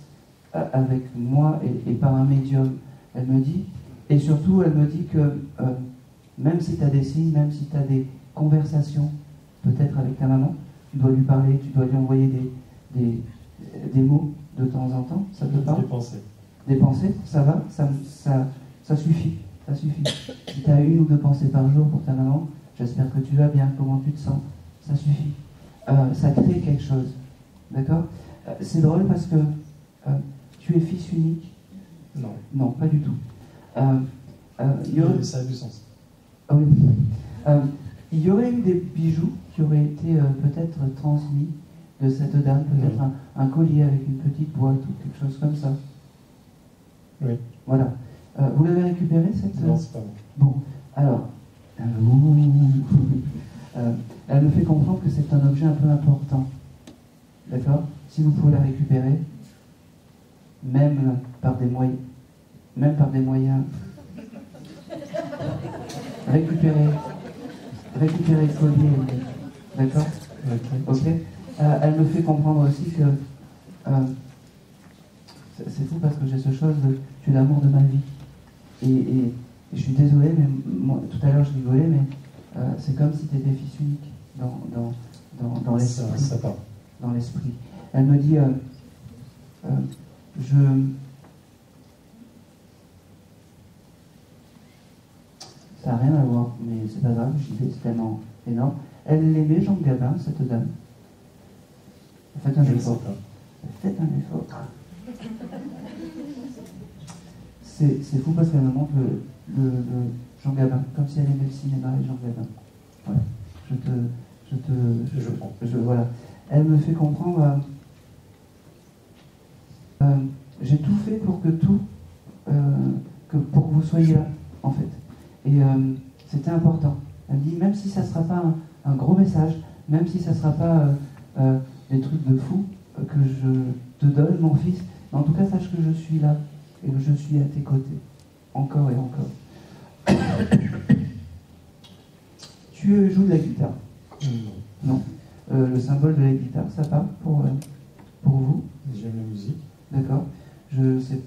avec moi et par un médium. Elle me dit, et surtout elle me dit que même si tu as des signes, même si tu as des conversations, peut-être avec ta maman, tu dois lui parler, tu dois lui envoyer des mots de temps en temps, ça te parle? Des pensées. Des pensées, ça va, ça suffit, ça suffit. Si tu as 1 ou 2 pensées par jour pour ta maman, j'espère que tu vas bien, comment tu te sens, ça suffit. Ça crée quelque chose, d'accord? C'est drôle parce que tu es fils unique? Non. Non, pas du tout. Ça a du sens. Ah oui. Il y aurait eu des bijoux qui auraient été peut-être transmis de cette dame, peut-être un collier avec une petite boîte ou quelque chose comme ça. Oui. Voilà. Vous l'avez récupéré cette... Non, c'est pas bon. Bon, alors... elle me fait comprendre que c'est un objet un peu important. D'accord? Si vous pouvez la récupérer, même par des moyens... récupérer le collier, d'accord? Ok. Elle me fait comprendre aussi que c'est fou parce que j'ai ce chose de tu es l'amour de ma vie et je suis désolé, mais moi, tout à l'heure je rigolais, mais c'est comme si tu étais fils unique dans l'esprit. Ça part. Dans l'esprit. Elle me dit ça n'a rien à voir, mais c'est pas grave, j'y vais, c'est tellement énorme. Elle l'aimait, Jean Gabin, cette dame. Faites un effort. Faites un effort. C'est fou parce qu'elle me montre le Jean Gabin, comme si elle aimait le cinéma et Jean Gabin. Voilà. Je prends. Voilà. Elle me fait comprendre. J'ai tout fait pour que pour que vous soyez là, en fait. Et c'était important. Elle me dit, même si ça ne sera pas un gros message, même si ça ne sera pas des trucs de fou que je te donne, mon fils, mais en tout cas, sache que je suis là et que je suis à tes côtés, encore et encore. Tu joues de la guitare? Non. Le symbole de la guitare, ça parle pour vous? J'aime la musique. D'accord. Je ne sais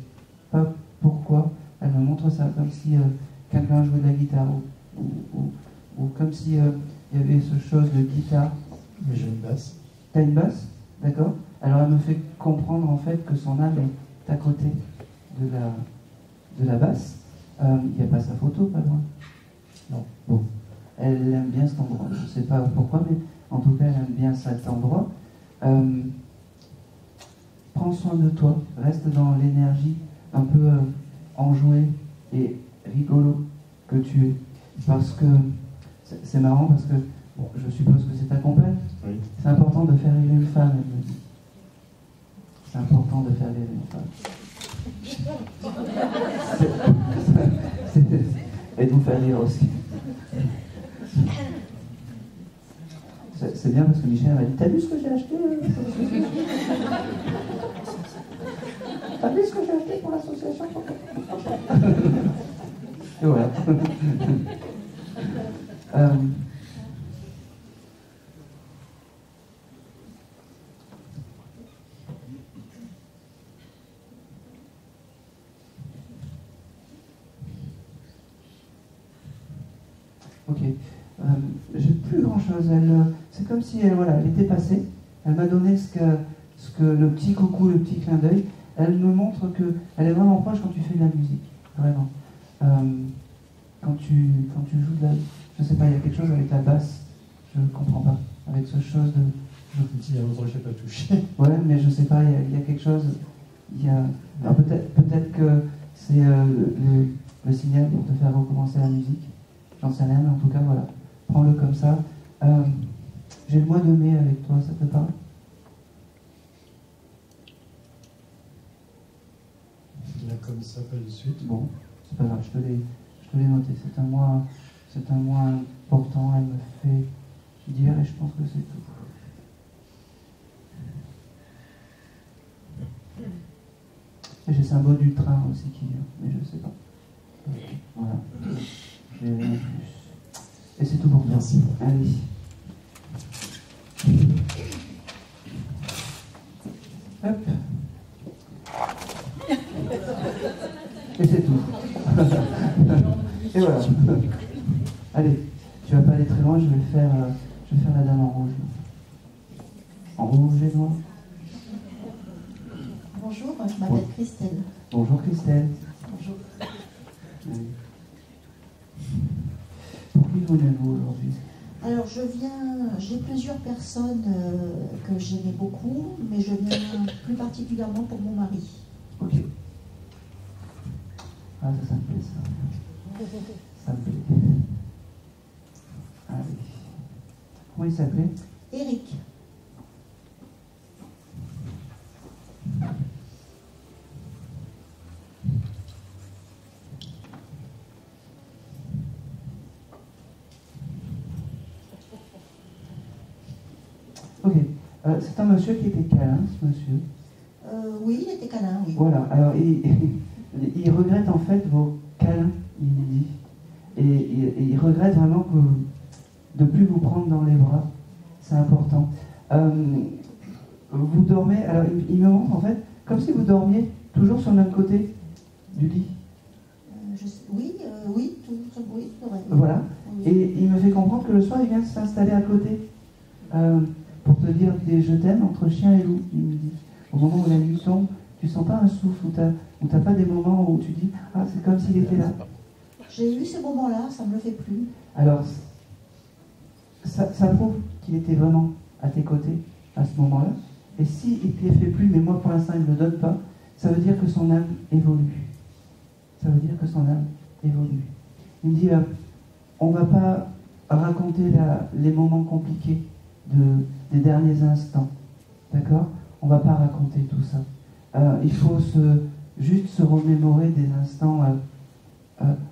pas pourquoi elle me montre ça, comme si quelqu'un jouait de la guitare, ou comme si il y avait ce chose de guitare. Mais j'ai une basse. T'as une basse? D'accord. Alors elle me fait comprendre en fait que son âme est à côté de la basse. Il n'y a pas sa photo, pas loin. Non. Bon. Elle aime bien cet endroit. Je ne sais pas pourquoi, mais en tout cas, elle aime bien cet endroit. Prends soin de toi. Reste dans l'énergie un peu enjouée et rigolo que tu es. parce que c'est marrant, parce que bon, je suppose que c'est ta compagne. Oui. C'est important de faire aimer une femme, elle me dit. C'est important de faire aimer une femme. Et de vous faire rire aussi. C'est bien parce que Michel m'a dit: t'as vu ce que j'ai acheté T'as vu ce que j'ai acheté pour l'association? Et voilà. Ok. J'ai plus grand chose. C'est comme si voilà, elle était passée. Elle m'a donné ce que le petit coucou, le petit clin d'œil. Elle me montre qu'elle est vraiment proche quand tu fais de la musique. Vraiment. Quand tu joues de la. Je sais pas, il y a quelque chose avec la basse. Je ne comprends pas. Avec ce chose de. Il y a autre, je n'ai pas touché. Ouais, mais je sais pas, il y a quelque chose. Alors peut-être que c'est le signal pour te faire recommencer la musique. J'en sais rien, mais en tout cas, voilà. Prends-le comme ça. J'ai le mois de mai avec toi, ça te parle? Là, comme ça, pas de suite. Bon, c'est pas grave, je te l'ai noté. C'est un mois important, elle me fait dire, et je pense que c'est tout. Et j'ai le symbole du train aussi qui vient, mais je sais pas. Voilà. J'ai rien de plus. Et c'est tout pour toi. Merci. Allez. Hop. Et c'est tout. Et voilà. Allez, tu vas pas aller très loin, je vais faire la dame en rouge. En rouge et noir. Bonjour, je m'appelle Christelle. Bonjour Christelle. Bonjour. Pour qui venez-vous aujourd'hui? Alors j'ai plusieurs personnes que j'aimais beaucoup, mais je viens plus particulièrement pour mon mari. Ok. Ah, ça me plaît, ça. Ça me plaît. Allez. Comment il s'appelait? Eric. Ok. C'est un monsieur qui était câlin, ce monsieur. Oui, il était câlin, oui. Voilà. Alors, il regrette en fait vos câlins, il dit. Et il regrette vraiment de ne plus vous prendre dans les bras. C'est important. Vous dormez, alors il me montre en fait, comme si vous dormiez toujours sur le même côté du lit. Oui, toujours, oui, c'est vrai. Voilà. Oui. Et il me fait comprendre que le soir, il vient s'installer à côté pour te dire des je t'aime entre chien et loup, il me dit. Au moment où la nuit tombe, tu sens pas un souffle, ou t'as pas des moments où tu dis ah, c'est comme s'il était là. J'ai eu ces moments-là, ça me le fait plus. Alors, ça prouve qu'il était vraiment à tes côtés à ce moment-là. Et s'il ne te les fait plus, mais moi pour l'instant il ne le donne pas, ça veut dire que son âme évolue. Ça veut dire que son âme évolue. Il me dit, on ne va pas raconter les moments compliqués des derniers instants. D'accord? On ne va pas raconter tout ça. Il faut juste se remémorer des instants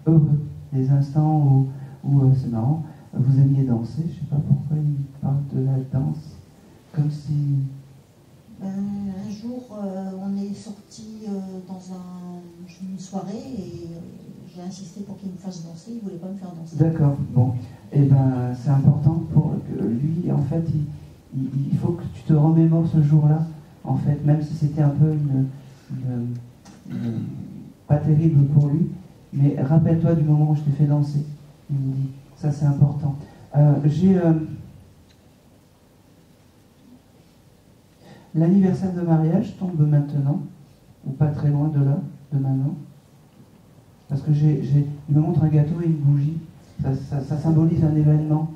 heureux, des instants où c'est marrant, vous aimiez danser, je ne sais pas pourquoi il parle de la danse, comme si... Un jour, on est sorti dans une soirée et j'ai insisté pour qu'il me fasse danser, il ne voulait pas me faire danser. D'accord, bon. Eh ben, c'est important pour lui, en fait, il faut que tu te remémores ce jour-là, en fait, même si c'était un peu pas terrible pour lui, mais rappelle-toi du moment où je t'ai fait danser, il me dit. Ça, c'est important. L'anniversaire de mariage tombe maintenant, ou pas très loin de là, de maintenant. Parce que il me montre un gâteau et une bougie. Ça symbolise un événement.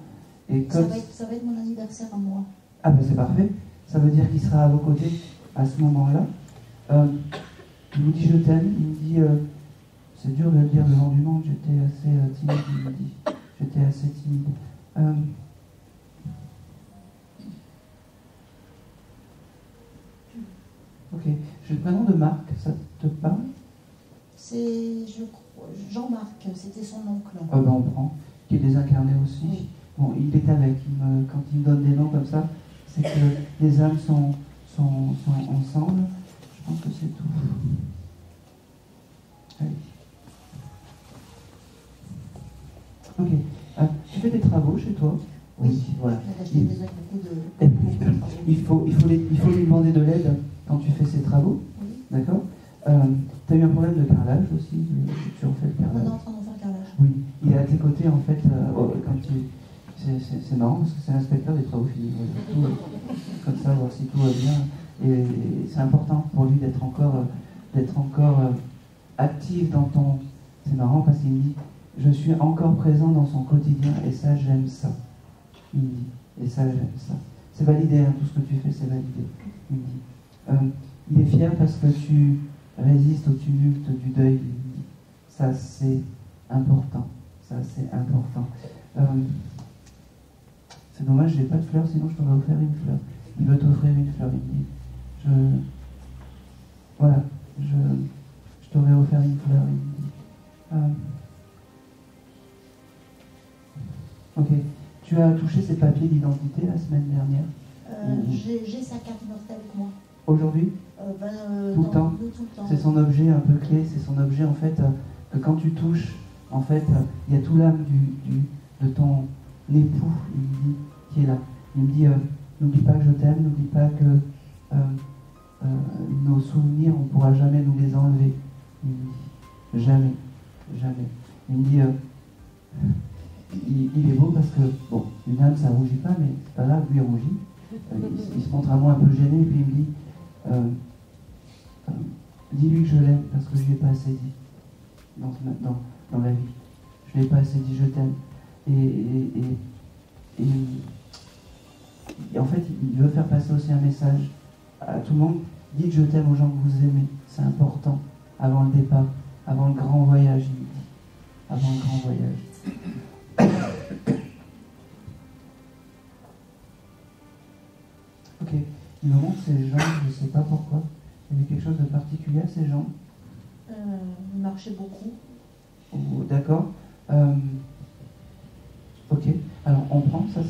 Et comme... ça va être mon anniversaire à moi. Ah ben c'est parfait. Ça veut dire qu'il sera à vos côtés à ce moment-là. Il vous dit je t'aime. Il me dit, c'est dur de le dire devant du monde, j'étais assez timide, il me dit. j'étais assez timide. Ok, j'ai le prénom de Marc, ça te parle? C'est, je crois, Jean-Marc, c'était son oncle. Ben on prend, qui est désincarné aussi. Oui. Bon, il est avec, quand il me donne des noms comme ça, c'est que les âmes sont ensemble. Je pense que c'est tout. Allez. Ok. Tu fais des travaux chez toi? Oui, voilà. Il faut lui demander de l'aide quand tu fais ces travaux. Oui. D'accord. Tu as eu un problème de carrelage aussi? Tu refais le carrelage? On est en train de faire le carrelage. Oui. Il est à tes côtés en fait quand tu... C'est marrant parce que c'est l'inspecteur des travaux finis. Comme ça, voir si tout va bien. Et c'est important pour lui d'être encore actif dans ton... C'est marrant parce qu'il me dit, je suis encore présent dans son quotidien et ça, j'aime ça. Il me dit, et ça, j'aime ça. C'est validé, hein, tout ce que tu fais, c'est validé. Il me dit. Il est fier parce que tu résistes au tumulte du deuil. Il me dit, ça, c'est important. Ça, c'est important. C'est dommage, je n'ai pas de fleurs, sinon je t'aurais offert une fleur. Il veut t'offrir une fleur, il me dit. Voilà, je t'aurais offert une fleur, il me dit. Ok. Tu as touché ces papiers d'identité la semaine dernière? J'ai sa carte d'identité avec moi. Aujourd'hui? Tout le temps. C'est son objet un peu clé, c'est son objet en fait, que quand tu touches, en fait, il y a tout l'âme de ton l'époux, il me dit, qui est là. Il me dit, n'oublie pas que je t'aime, n'oublie pas que nos souvenirs, on ne pourra jamais nous les enlever. Il me dit, jamais, jamais. Il me dit, il est beau parce que, bon, une âme ça rougit pas, mais c'est pas grave, lui il rougit. Il se montre à moi un peu gêné, et puis il me dit, dis-lui que je l'aime parce que je ne lui ai pas assez dit dans la vie. Je ne lui ai pas assez dit je t'aime. Et en fait, il veut faire passer aussi un message à tout le monde. Dites je t'aime aux gens que vous aimez. C'est important. Avant le départ, avant le grand voyage, il me dit. Avant le grand voyage. Ok. Il me montre ses jambes, je ne sais pas pourquoi. Il y avait quelque chose de particulier à ses jambes. Il marchait beaucoup. Oh, d'accord. Ok. Alors on prend, ça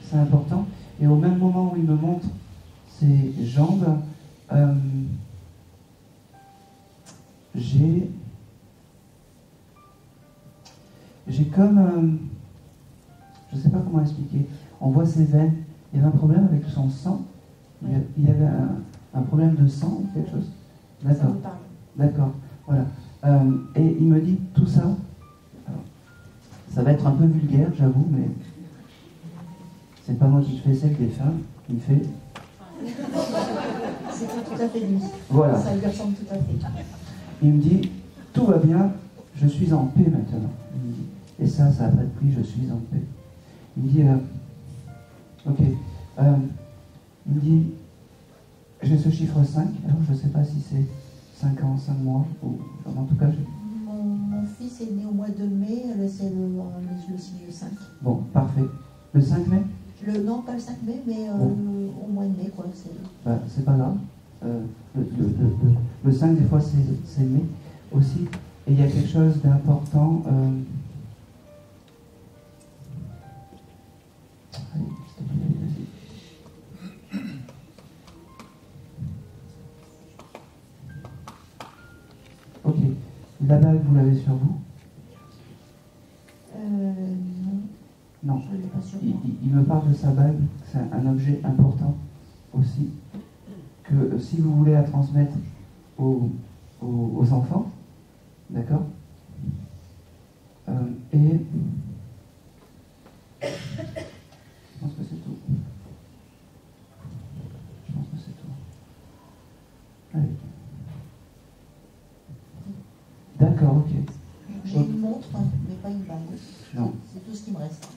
c'est important. Et au même moment où il me montre ses jambes, j'ai comme... je ne sais pas comment expliquer. On voit ses veines. Il y avait un problème avec son sang. Il y avait un problème de sang ou quelque chose. D'accord. D'accord. Voilà. Et il me dit tout ça. Alors, ça va être un peu vulgaire, j'avoue, mais c'est pas moi qui fais celle des femmes. Il fait. C'est pas tout à fait lui. Voilà. Ça lui ressemble tout à fait. Il me dit tout va bien, je suis en paix maintenant. Il me dit, et ça n'a pas de prix, je suis en paix. Il me dit ok. Il me dit j'ai ce chiffre 5, alors je ne sais pas si c'est 5 ans, 5 mois, ou en tout cas j'ai... Mon fils est né au mois de mai, c'est le signe 5. Bon, parfait. Le 5 mai? Non, pas le 5 mai, mais au mois de mai, quoi. C'est pas grave. Le 5, des fois, c'est mai aussi. Et il y a quelque chose d'important. Allez, s'il te plaît, vas-y. Ok. La bague, vous l'avez sur vous? Non. Non. Je l'ai pas sur moi. Il me parle de sa bague, c'est un objet important aussi, que si vous voulez la transmettre aux enfants, d'accord? Et je pense que c'est tout. Je pense que c'est tout. Allez. D'accord, ok. J'ai une montre, mais pas une bague. Non. C'est tout ce qui me reste.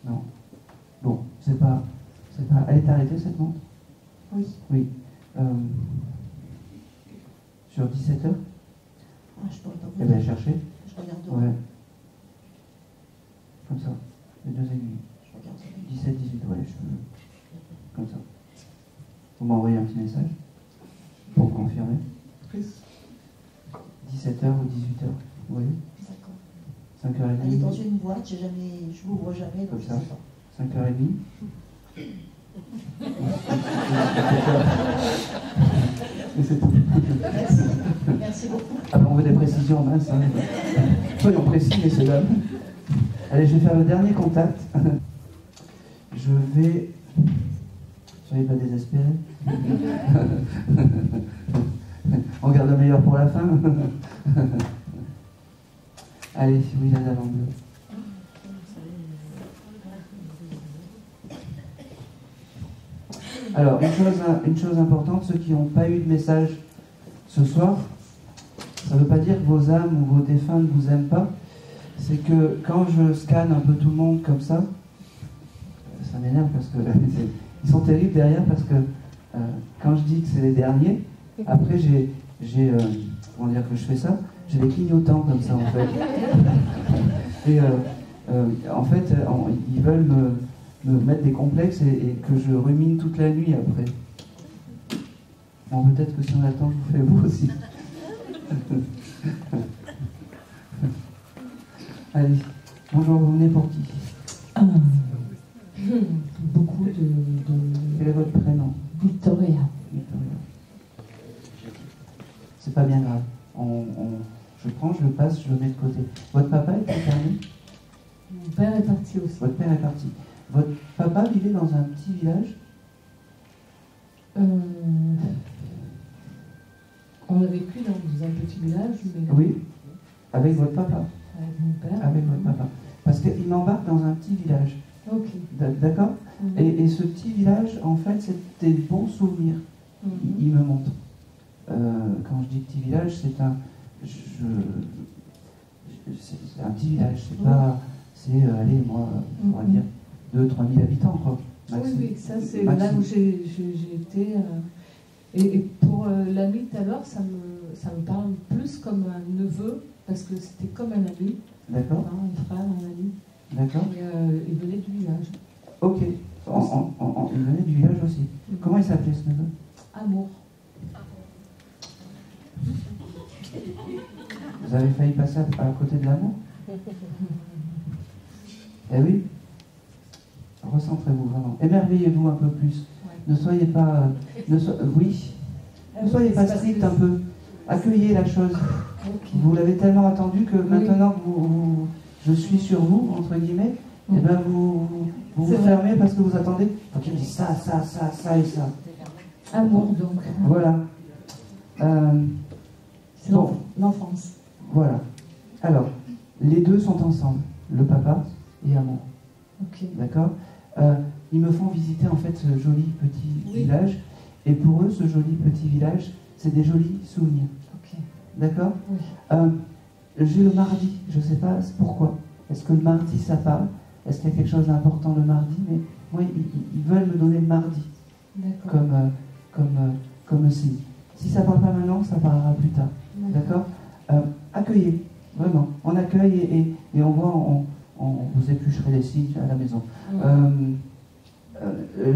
Non. Bon, c'est pas. Elle est arrêtée cette montre? Oui. Oui. Sur 17 heures? Ah, je pourrais pas vous Eh dire. bien, cherchez. Je regarde. Ouais. Comme ça. Les deux aiguilles. Je regarde. 17, 18, ouais, comme ça. Vous m'envoyez un petit message pour confirmer. 17h ou 18h, vous voyez? D'accord. 5h30. Elle est dans une boîte, je l'ouvre jamais, donc Comme je ça. sais pas. 5h30. Et c'est tout. Merci. Merci beaucoup. Alors on veut des précisions, mince. Hein. Soyons précis, messieurs dames. Allez, je vais faire le dernier contact. Je vais... Soyez pas désespérés. On garde le meilleur pour la fin. Allez, oui, la dame en bleu. Alors, une chose importante, ceux qui n'ont pas eu de message ce soir, ça ne veut pas dire que vos âmes ou vos défunts ne vous aiment pas. C'est que quand je scanne un peu tout le monde comme ça m'énerve parce que ils sont terribles derrière parce que quand je dis que c'est les derniers, après comment dire que je fais ça, j'ai des clignotants comme ça en fait. Et en fait, ils veulent me mettre des complexes et que je rumine toute la nuit après. Bon, peut-être que si on attend, je vous fais vous aussi. Allez, bonjour, vous venez pour qui? Beaucoup de... Quel est votre prénom? Victoria. Victoria. C'est pas bien grave. Je prends, je le passe, je le mets de côté. Votre papa est interné? Mon père est parti aussi. Votre père est parti. Votre papa vivait dans un petit village? On a vécu dans un petit village, mais... Oui, avec votre papa. Avec mon père. Avec votre papa. Parce qu'il m'embarque dans un petit village. Ok. D'accord. Et ce petit village, en fait, c'était de bons souvenirs. Il me montre. Quand je dis petit village, c'est un petit village. C'est pas... C'est, allez, moi, on va dire 2 000 à 3 000 habitants, quoi. Maxime. Oui, ça, c'est là où j'ai été... Et pour l'ami tout à l'heure, ça me parle plus comme un neveu, parce que c'était comme un ami. D'accord. Un frère, un ami. D'accord. Et il venait du village. Ok. Il venait du village aussi. Comment il s'appelait ce neveu? Amour. Vous avez failli passer à côté de l'amour? Eh oui. Recentrez-vous vraiment. Émerveillez-vous un peu plus. Ne soyez pas... oui. Ne soyez pas strict un peu. Accueillez la chose. Vous l'avez tellement attendu que maintenant que je suis sur vous, entre guillemets, et ben vous fermez parce que vous attendez. Donc il me dit ça et ça. Amour donc. Voilà. C'est l'enfance. Voilà. Alors, les deux sont ensemble, le papa et Amour. Ok. D'accord. Ils me font visiter en fait ce joli petit village. Et pour eux, ce joli petit village, c'est des jolis souvenirs. Ok. D'accord. Oui. J'ai le mardi, je ne sais pas pourquoi. Est-ce que le mardi ça parle? Est-ce qu'il y a quelque chose d'important le mardi? Mais moi, ils veulent me donner le mardi comme signe. Si ça ne parle pas maintenant, ça parlera plus tard. D'accord. Accueillez, vraiment. On accueille et on voit, vous éplucherez les signes à la maison.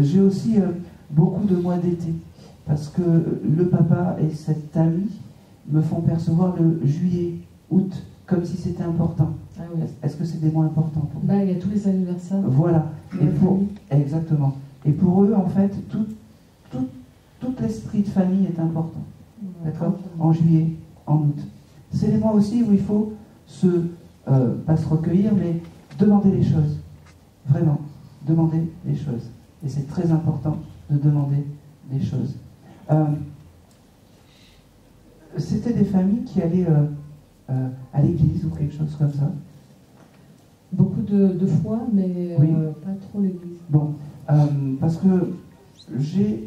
J'ai aussi beaucoup de mois d'été, parce que le papa et cet ami me font percevoir le juillet, août, comme si c'était important. Ah oui. Est-ce que c'est des mois importants pour vous? Il y a tous les anniversaires. Voilà. Exactement. Et pour eux, en fait, tout l'esprit de famille est important. D'accord. En juillet, en août. C'est les mois aussi où il faut pas se recueillir, mais demander les choses. Vraiment, demander les choses. Et c'est très important de demander des choses. C'était des familles qui allaient à l'église ou quelque chose comme ça? Beaucoup de foi, mais oui. Pas trop l'église. Bon, parce que j'ai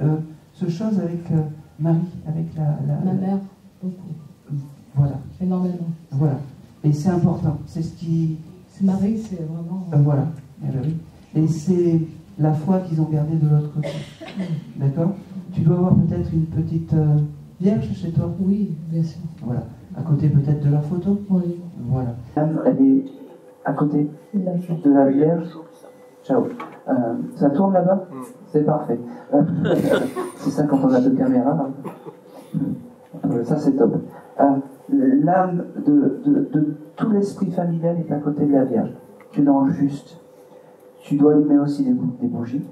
ce chose avec Marie, avec ma mère, beaucoup. Voilà. Énormément. Voilà. Et c'est important. C'est ce qui... C'est Marie, c'est vraiment... voilà. Et c'est la foi qu'ils ont gardée de l'autre côté. D'accord. Tu dois avoir peut-être une petite vierge chez toi? Oui, bien sûr. Voilà. À côté peut-être de la photo? Oui. Voilà. Elle est à côté de la Vierge. Ciao. Ça tourne là-bas? C'est parfait. C'est ça quand on a deux caméras. Ça c'est top. L'âme de tout l'esprit familial est à côté de la Vierge. Tu es dans le juste. Tu dois allumer aussi des bougies.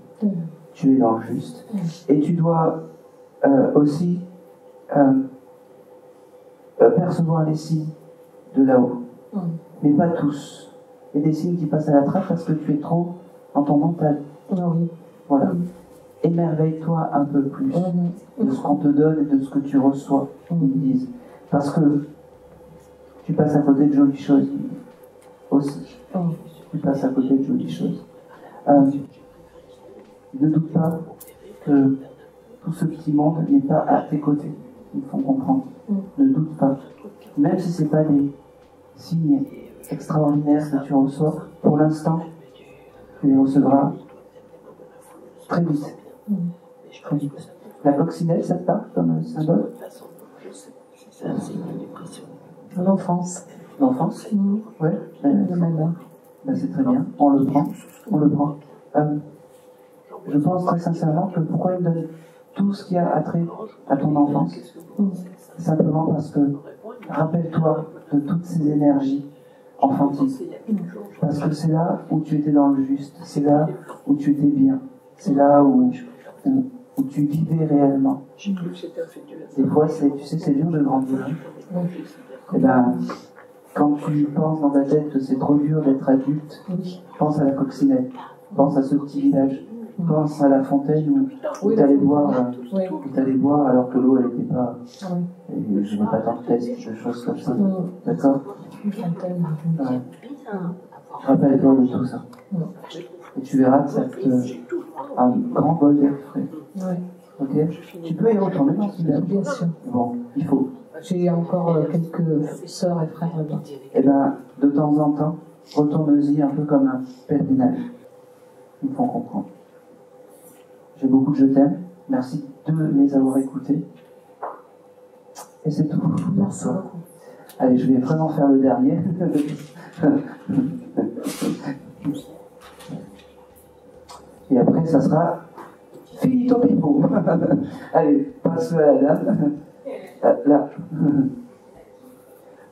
Tu es dans le juste. Et tu dois aussi percevoir les signes de là-haut. Mais pas tous. Il y a des signes qui passent à la trappe parce que tu es trop dans ton mental. Voilà. Émerveille-toi un peu plus de ce qu'on te donne et de ce que tu reçois, ils me disent. Parce que tu passes à côté de jolies choses aussi. Tu passes à côté de jolies choses. Ne doute pas que tout ce petit monde n'est pas à tes côtés. Ils me font comprendre. Ne doute pas. Même si ce n'est pas des signes extraordinaires que tu reçois, pour l'instant, tu les recevras très vite. Très vite. La coccinelle, ça te parle comme symbole? L'enfance. L'enfance? Oui. C'est très bien. On le prend. On le prend. Je pense très sincèrement que pourquoi il me donne tout ce qui a attrait à ton enfance, simplement parce que rappelle-toi de toutes ces énergies enfantines. Parce que c'est là où tu étais dans le juste, c'est là où tu étais bien, c'est là où tu vivais réellement. Des fois, tu sais, c'est dur de grandir. Et ben, quand tu penses dans ta tête que c'est trop dur d'être adulte, pense à la coccinelle, pense à ce petit village. Pense à la fontaine où tu allais boire alors que l'eau elle n'était pas. Et je n'ai pas tant de tests, de choses comme ça. D'accord? Ouais. Rappelle-toi de tout ça. Et tu verras que ça te un grand bol d'air frais. Ok? Tu peux y retourner dans ce village? Bien sûr. Bon, il faut. J'ai encore quelques sœurs et frères là-bas. Eh bien, de temps en temps, retourne-y un peu comme un pèlerinage. Ils me font comprendre. J'ai beaucoup de je t'aime. Merci de les avoir écoutés. Et c'est tout. Merci beaucoup. Allez, je vais vraiment faire le dernier. Et après, ça sera finito pipo. Allez, passe à la dame. Là.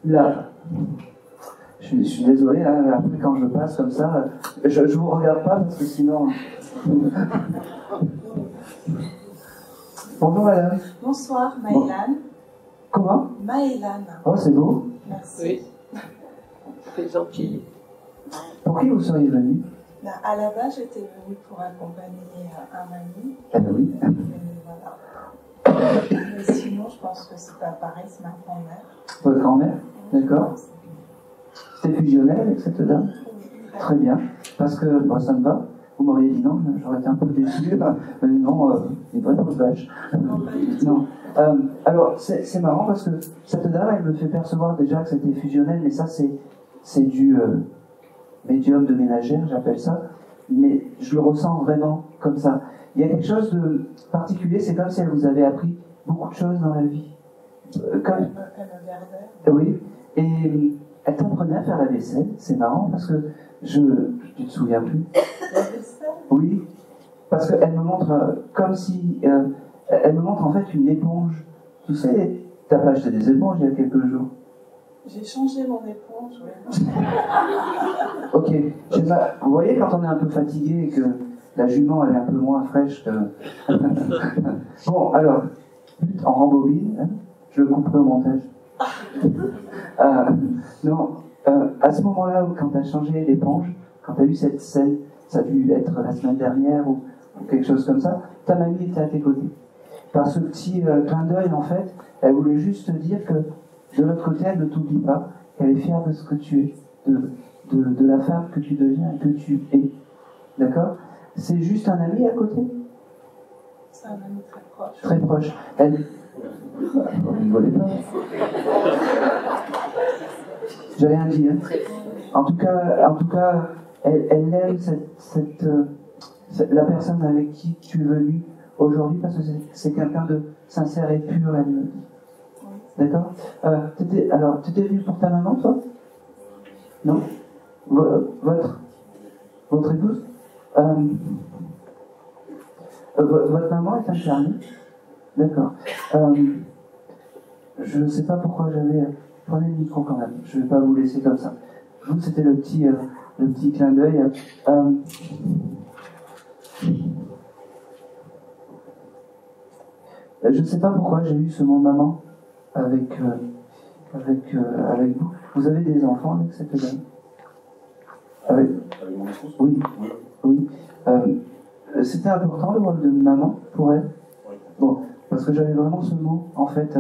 Là. Je suis désolé, hein, après quand je passe comme ça, je ne vous regarde pas parce que sinon... Bonjour madame. Bonsoir, Maëlan. Comment? Maëlan. Oh, c'est beau. Merci. Oui. C'est gentil. Pour qui vous seriez venu? À la base, j'étais venue pour accompagner un ami. Ah ben oui. Voilà. Mais sinon, je pense que c'est pas pareil, c'est ma grand-mère. Votre grand-mère? D'accord. C'était fusionnel avec cette dame? Très bien. Parce que bon, ça me va. Vous m'auriez dit non, j'aurais été un peu déçu. Mais non, une vraie grosse vache. Non. Alors, c'est marrant parce que cette dame, elle me fait percevoir déjà que c'était fusionnel, mais ça, c'est du médium de ménagère, j'appelle ça. Mais je le ressens vraiment comme ça. Il y a quelque chose de particulier, c'est comme si elle vous avait appris beaucoup de choses dans la vie. Comme... Elle me gardait. Oui. Et elle t'apprenait à faire la vaisselle, c'est marrant parce que tu te souviens plus? La vaisselle? Oui, parce qu'elle me montre comme si elle me montre en fait une éponge. Tu sais, t'as pas acheté des éponges il y a quelques jours? J'ai changé mon éponge, oui. Ok, je sais pas, vous voyez quand on est un peu fatigué et que la jument elle est un peu moins fraîche que... Bon, alors, en rembobine, hein, je le couperai au montage. Non, à ce moment-là, quand tu as changé l'éponge, quand tu as eu cette scène, ça a dû être la semaine dernière ou quelque chose comme ça, ta mamie était à tes côtés. Par ce petit clin d'œil, en fait, elle voulait juste te dire que de l'autre côté, elle ne t'oublie pas, qu'elle est fière de ce que tu es, de la femme que tu deviens et que tu es. D'accord? C'est juste un ami à côté? C'est un ami très proche. Très proche. Elle... Vous ne rigolez pas. J'ai rien dit. Hein. En tout cas, elle aime la personne avec qui tu es venu aujourd'hui parce que c'est quelqu'un de sincère et pur, elle me dit. D'accord. Alors, tu étais venu pour ta maman, toi? Non? Votre épouse? Votre maman est infirmière? D'accord. Je ne sais pas pourquoi j'avais... Prenez le micro quand même, je ne vais pas vous laisser comme ça. Vous, c'était le petit clin d'œil. Je ne sais pas pourquoi j'ai eu ce mot maman avec vous. Vous avez des enfants avec cette dame? Avec mon épouse? Oui. Oui. C'était important le rôle de maman pour elle? Oui. Bon, parce que j'avais vraiment ce mot, en fait,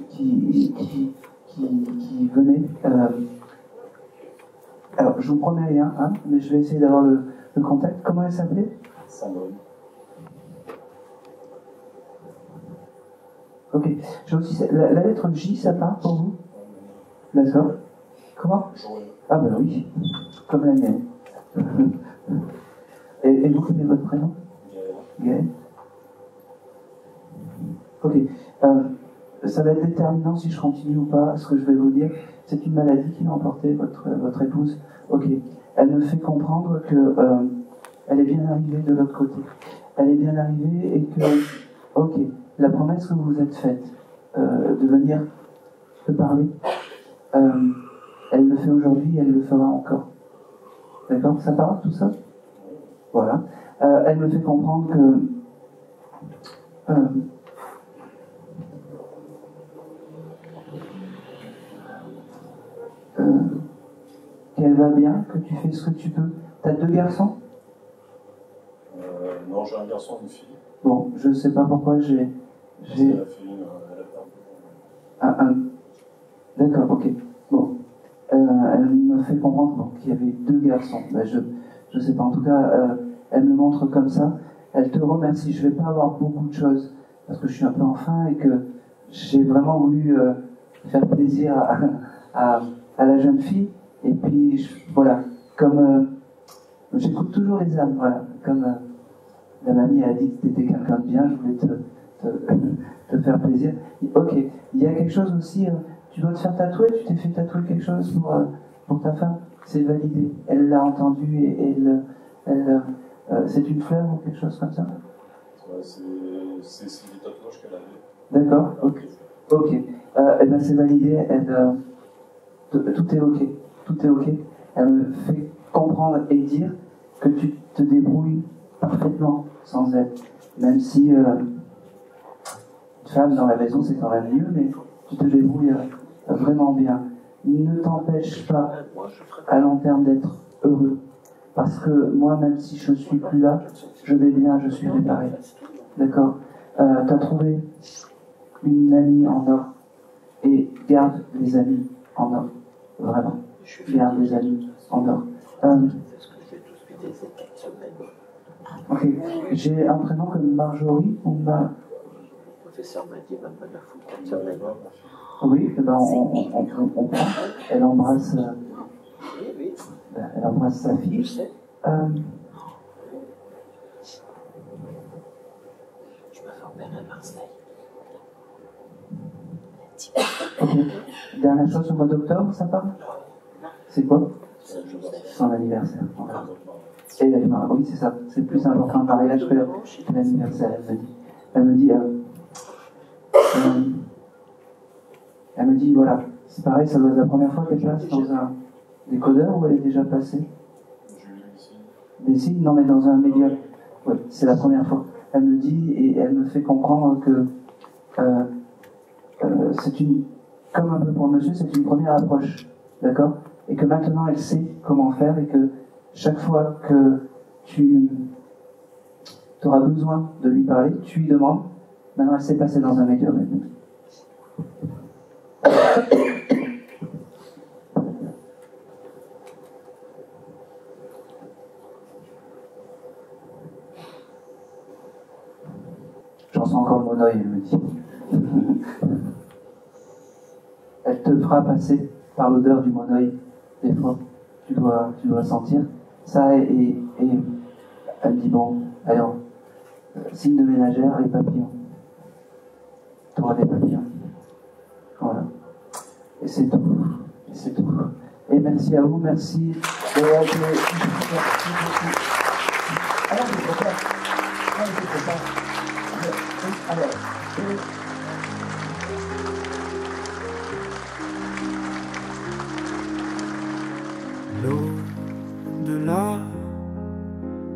qui venait. Alors, je vous promets rien, hein, mais je vais essayer d'avoir le contact. Comment elle s'appelait? Sandrine. Ok. J'ai aussi la lettre J, ça part pour vous? D'accord. Comment? Ah ben oui, comme la mienne. Et vous, quel est votre prénom? Gaël. Ok. Ça va être déterminant si je continue ou pas, ce que je vais vous dire. C'est une maladie qui a emporté votre épouse. Ok. Elle me fait comprendre que elle est bien arrivée de l'autre côté. Elle est bien arrivée et que, ok, la promesse que vous vous êtes faite de venir te parler, elle le fait aujourd'hui et elle le fera encore. D'accord? Ça parle tout ça? Voilà. Elle me fait comprendre que qu'elle va bien, que tu fais ce que tu peux. T'as 2 garçons? Non, j'ai un garçon et une fille. Bon, je ne sais pas pourquoi j'ai... Elle a fait D'accord, ok. Bon. Elle me fait comprendre qu'il y avait 2 garçons. Ben, je ne sais pas, en tout cas, elle me montre comme ça. Elle te remercie. Je ne vais pas avoir beaucoup de choses, parce que je suis un peu en faim et que j'ai vraiment voulu faire plaisir à la jeune fille. Et puis, voilà, comme j'écoute toujours les âmes, voilà, comme la mamie a dit que tu étais quelqu'un de bien, je voulais te faire plaisir. Ok, il y a quelque chose aussi, tu dois te faire tatouer, tu t'es fait tatouer quelque chose pour ta femme, c'est validé, elle l'a entendu et c'est une fleur ou quelque chose comme ça? Ouais, c'est des tatouages qu'elle avait. D'accord, ok. Et bien c'est validé, tout est ok. Tout est ok. Elle me fait comprendre et dire que tu te débrouilles parfaitement sans elle. Même si une femme dans la maison c'est quand même mieux, mais tu te débrouilles vraiment bien. Ne t'empêche pas à long terme d'être heureux. Parce que moi, même si je ne suis plus là, je vais bien, je suis réparé. D'accord? Tu as trouvé une amie en or. Et garde les amis en or. Vraiment. Garde les amis en or. Ok. J'ai un prénom comme Marjorie ou Le professeur m'a dit, maman, la foutre. Oui, eh ben on prend. Elle embrasse sa fille. Je sais. Je me fais opérer à Marseille. Ok. Dernière chose sur le mois d'octobre, ça parle? C'est quoi? Son anniversaire. Et oui, c'est ça. C'est plus important le mariage que l'anniversaire, elle me dit. Elle me dit, voilà, c'est pareil, ça doit être la première fois qu'elle passe dans un décodeur ou elle est déjà passée? Des signes? Non, mais dans un média. Oui, c'est la première fois. Elle me dit et elle me fait comprendre que c'est comme un peu pour le monsieur, c'est une première approche, d'accord? Et que maintenant elle sait comment faire et que chaque fois que tu auras besoin de lui parler, tu lui demandes. Maintenant elle sait passer dans un médium. J'en sens encore le monoï, elle me dit. Elle te fera passer par l'odeur du monoï, des fois. Tu dois sentir ça et elle me dit bon, alors signe de ménagère, les papillons. Tu auras des papillons. Voilà. Et c'est tout. Et c'est tout. Et merci à vous, merci. Alors, je peux pas. Non, je peux pas. Alors, l'au-delà,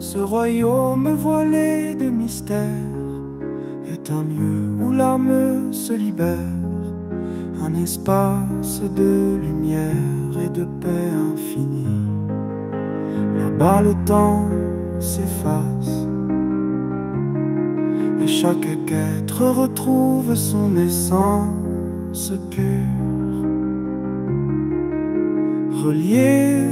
ce royaume voilé de mystère, est un lieu où l'âme se libère, un espace de lumière et de paix infinie. Là-bas le temps s'efface et chaque être retrouve son essence pure, relié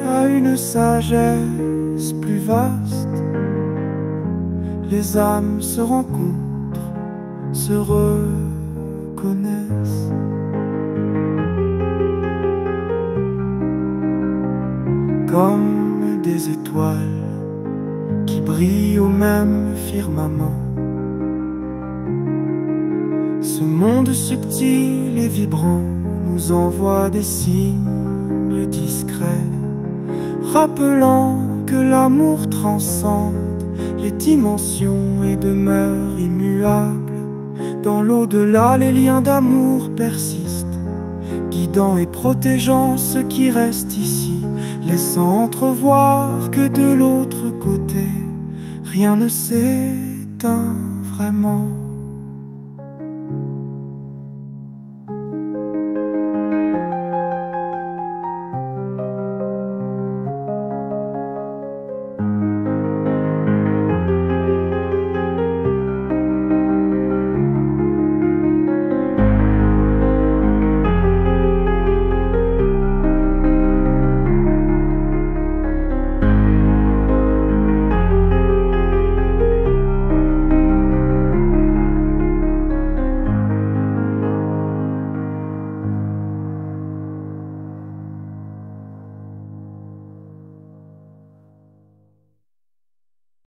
à une sagesse plus vaste. Les âmes se rencontrent, se reconnaissent. Comme des étoiles qui brillent au même firmament. Ce monde subtil et vibrant nous envoie des signes discrets, rappelant que l'amour transcende les dimensions et demeure immuable. Dans l'au-delà, les liens d'amour persistent, guidant et protégeant ceux qui restent ici, laissant entrevoir que de l'autre côté, rien ne s'éteint vraiment.